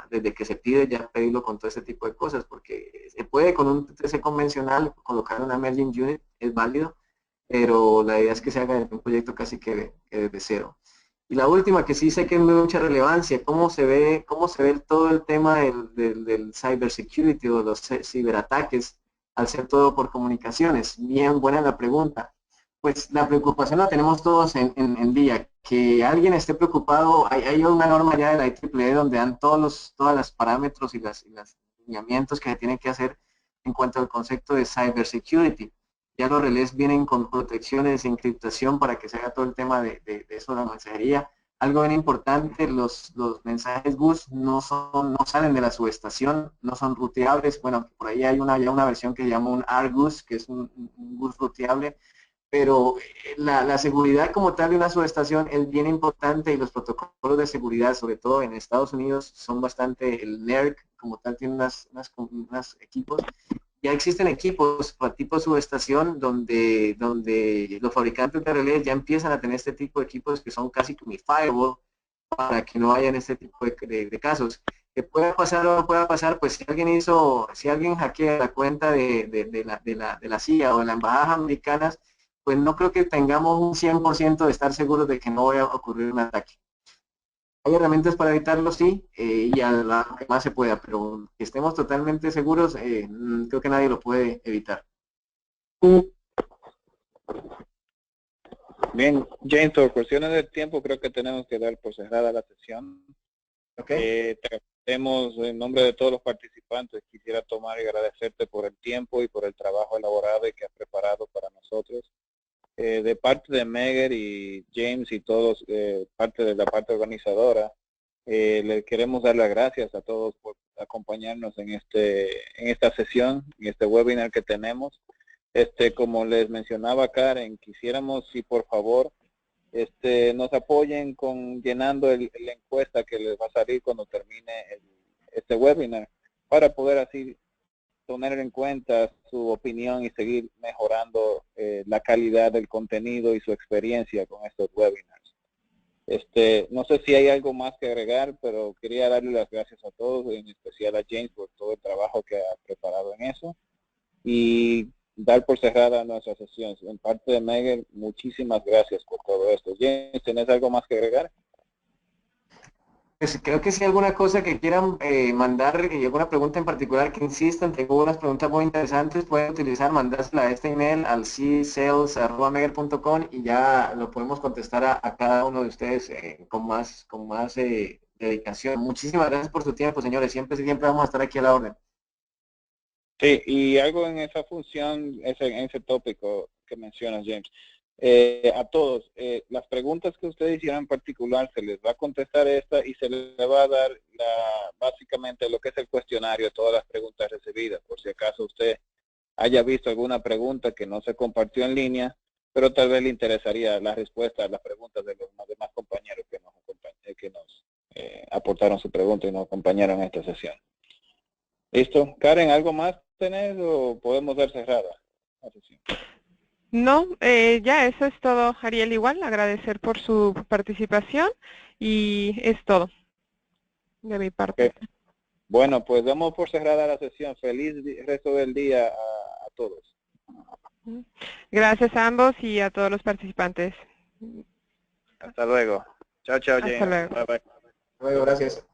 desde que se pide ya pedirlo con todo ese tipo de cosas, porque se puede con un TC convencional colocar una merging unit, es válido, pero la idea es que se haga en un proyecto casi que desde cero. Y la última, que sí sé que es de mucha relevancia, cómo se ve todo el tema del cybersecurity o los ciberataques al ser todo por comunicaciones. Bien buena la pregunta. Pues la preocupación la tenemos todos en día. Que alguien esté preocupado, hay una norma ya de la IEEE donde dan todos los parámetros y los lineamientos que se tienen que hacer en cuanto al concepto de cybersecurity. Ya los relés vienen con protecciones de encriptación para que se haga todo el tema de eso de la mensajería. Algo bien importante, los mensajes GUS no salen de la subestación, no son ruteables. Bueno, por ahí hay ya una versión que se llama un RGUS, que es un GUS ruteable, pero la seguridad como tal de una subestación es bien importante y los protocolos de seguridad, sobre todo en Estados Unidos, son bastante, el NERC como tal tiene unos equipos. Ya existen equipos para tipo subestación donde los fabricantes de relés ya empiezan a tener este tipo de equipos que son casi como mi firewall para que no hayan este tipo de casos. Que pueda pasar o no pueda pasar, pues si alguien hackea la cuenta de la CIA o de las embajadas americanas, pues no creo que tengamos un 100% de estar seguros de que no vaya a ocurrir un ataque. Hay herramientas para evitarlo, sí, y a lo que más se pueda, pero que estemos totalmente seguros, creo que nadie lo puede evitar. Bien, James, por cuestiones de tiempo creo que tenemos que dar por cerrada la sesión. Okay. Te agradecemos en nombre de todos los participantes. Quisiera tomar y agradecerte por el tiempo y por el trabajo elaborado y que has preparado para nosotros. De parte de Meger y James y todos, parte de la parte organizadora, le queremos dar las gracias a todos por acompañarnos en esta sesión, en este webinar que tenemos. Como les mencionaba Karen, quisiéramos si por favor nos apoyen con llenando la encuesta que les va a salir cuando termine este webinar, para poder así tener en cuenta su opinión y seguir mejorando la calidad del contenido y su experiencia con estos webinars. No sé si hay algo más que agregar, pero quería darle las gracias a todos, en especial a James por todo el trabajo que ha preparado en eso. Y dar por cerrada nuestra sesión. En parte de Megan, muchísimas gracias por todo esto. James, ¿tienes algo más que agregar? Pues creo que si hay alguna cosa que quieran mandar y alguna pregunta en particular que insistan, tengo unas preguntas muy interesantes, pueden utilizar, mandársela a este email al csales@megger.com y ya lo podemos contestar a cada uno de ustedes con más dedicación. Muchísimas gracias por su tiempo, señores. Siempre vamos a estar aquí a la orden. Sí, y algo en esa función, en ese tópico que mencionas, James. A todos, las preguntas que ustedes hicieron en particular, se les va a contestar esta y se les va a dar básicamente lo que es el cuestionario de todas las preguntas recibidas, por si acaso usted haya visto alguna pregunta que no se compartió en línea, pero tal vez le interesaría la respuesta a las preguntas de los demás compañeros que nos aportaron su pregunta y nos acompañaron en esta sesión. ¿Listo? Karen, ¿algo más tenés o podemos dar cerrada la sesión? No, ya eso es todo, Ariel. Igual, agradecer por su participación y es todo de mi parte. Okay. Bueno, pues damos por cerrada la sesión. Feliz resto del día a todos. Gracias a ambos y a todos los participantes. Hasta luego. Chao, chao, James. Hasta luego. Bye, bye. Bueno, gracias.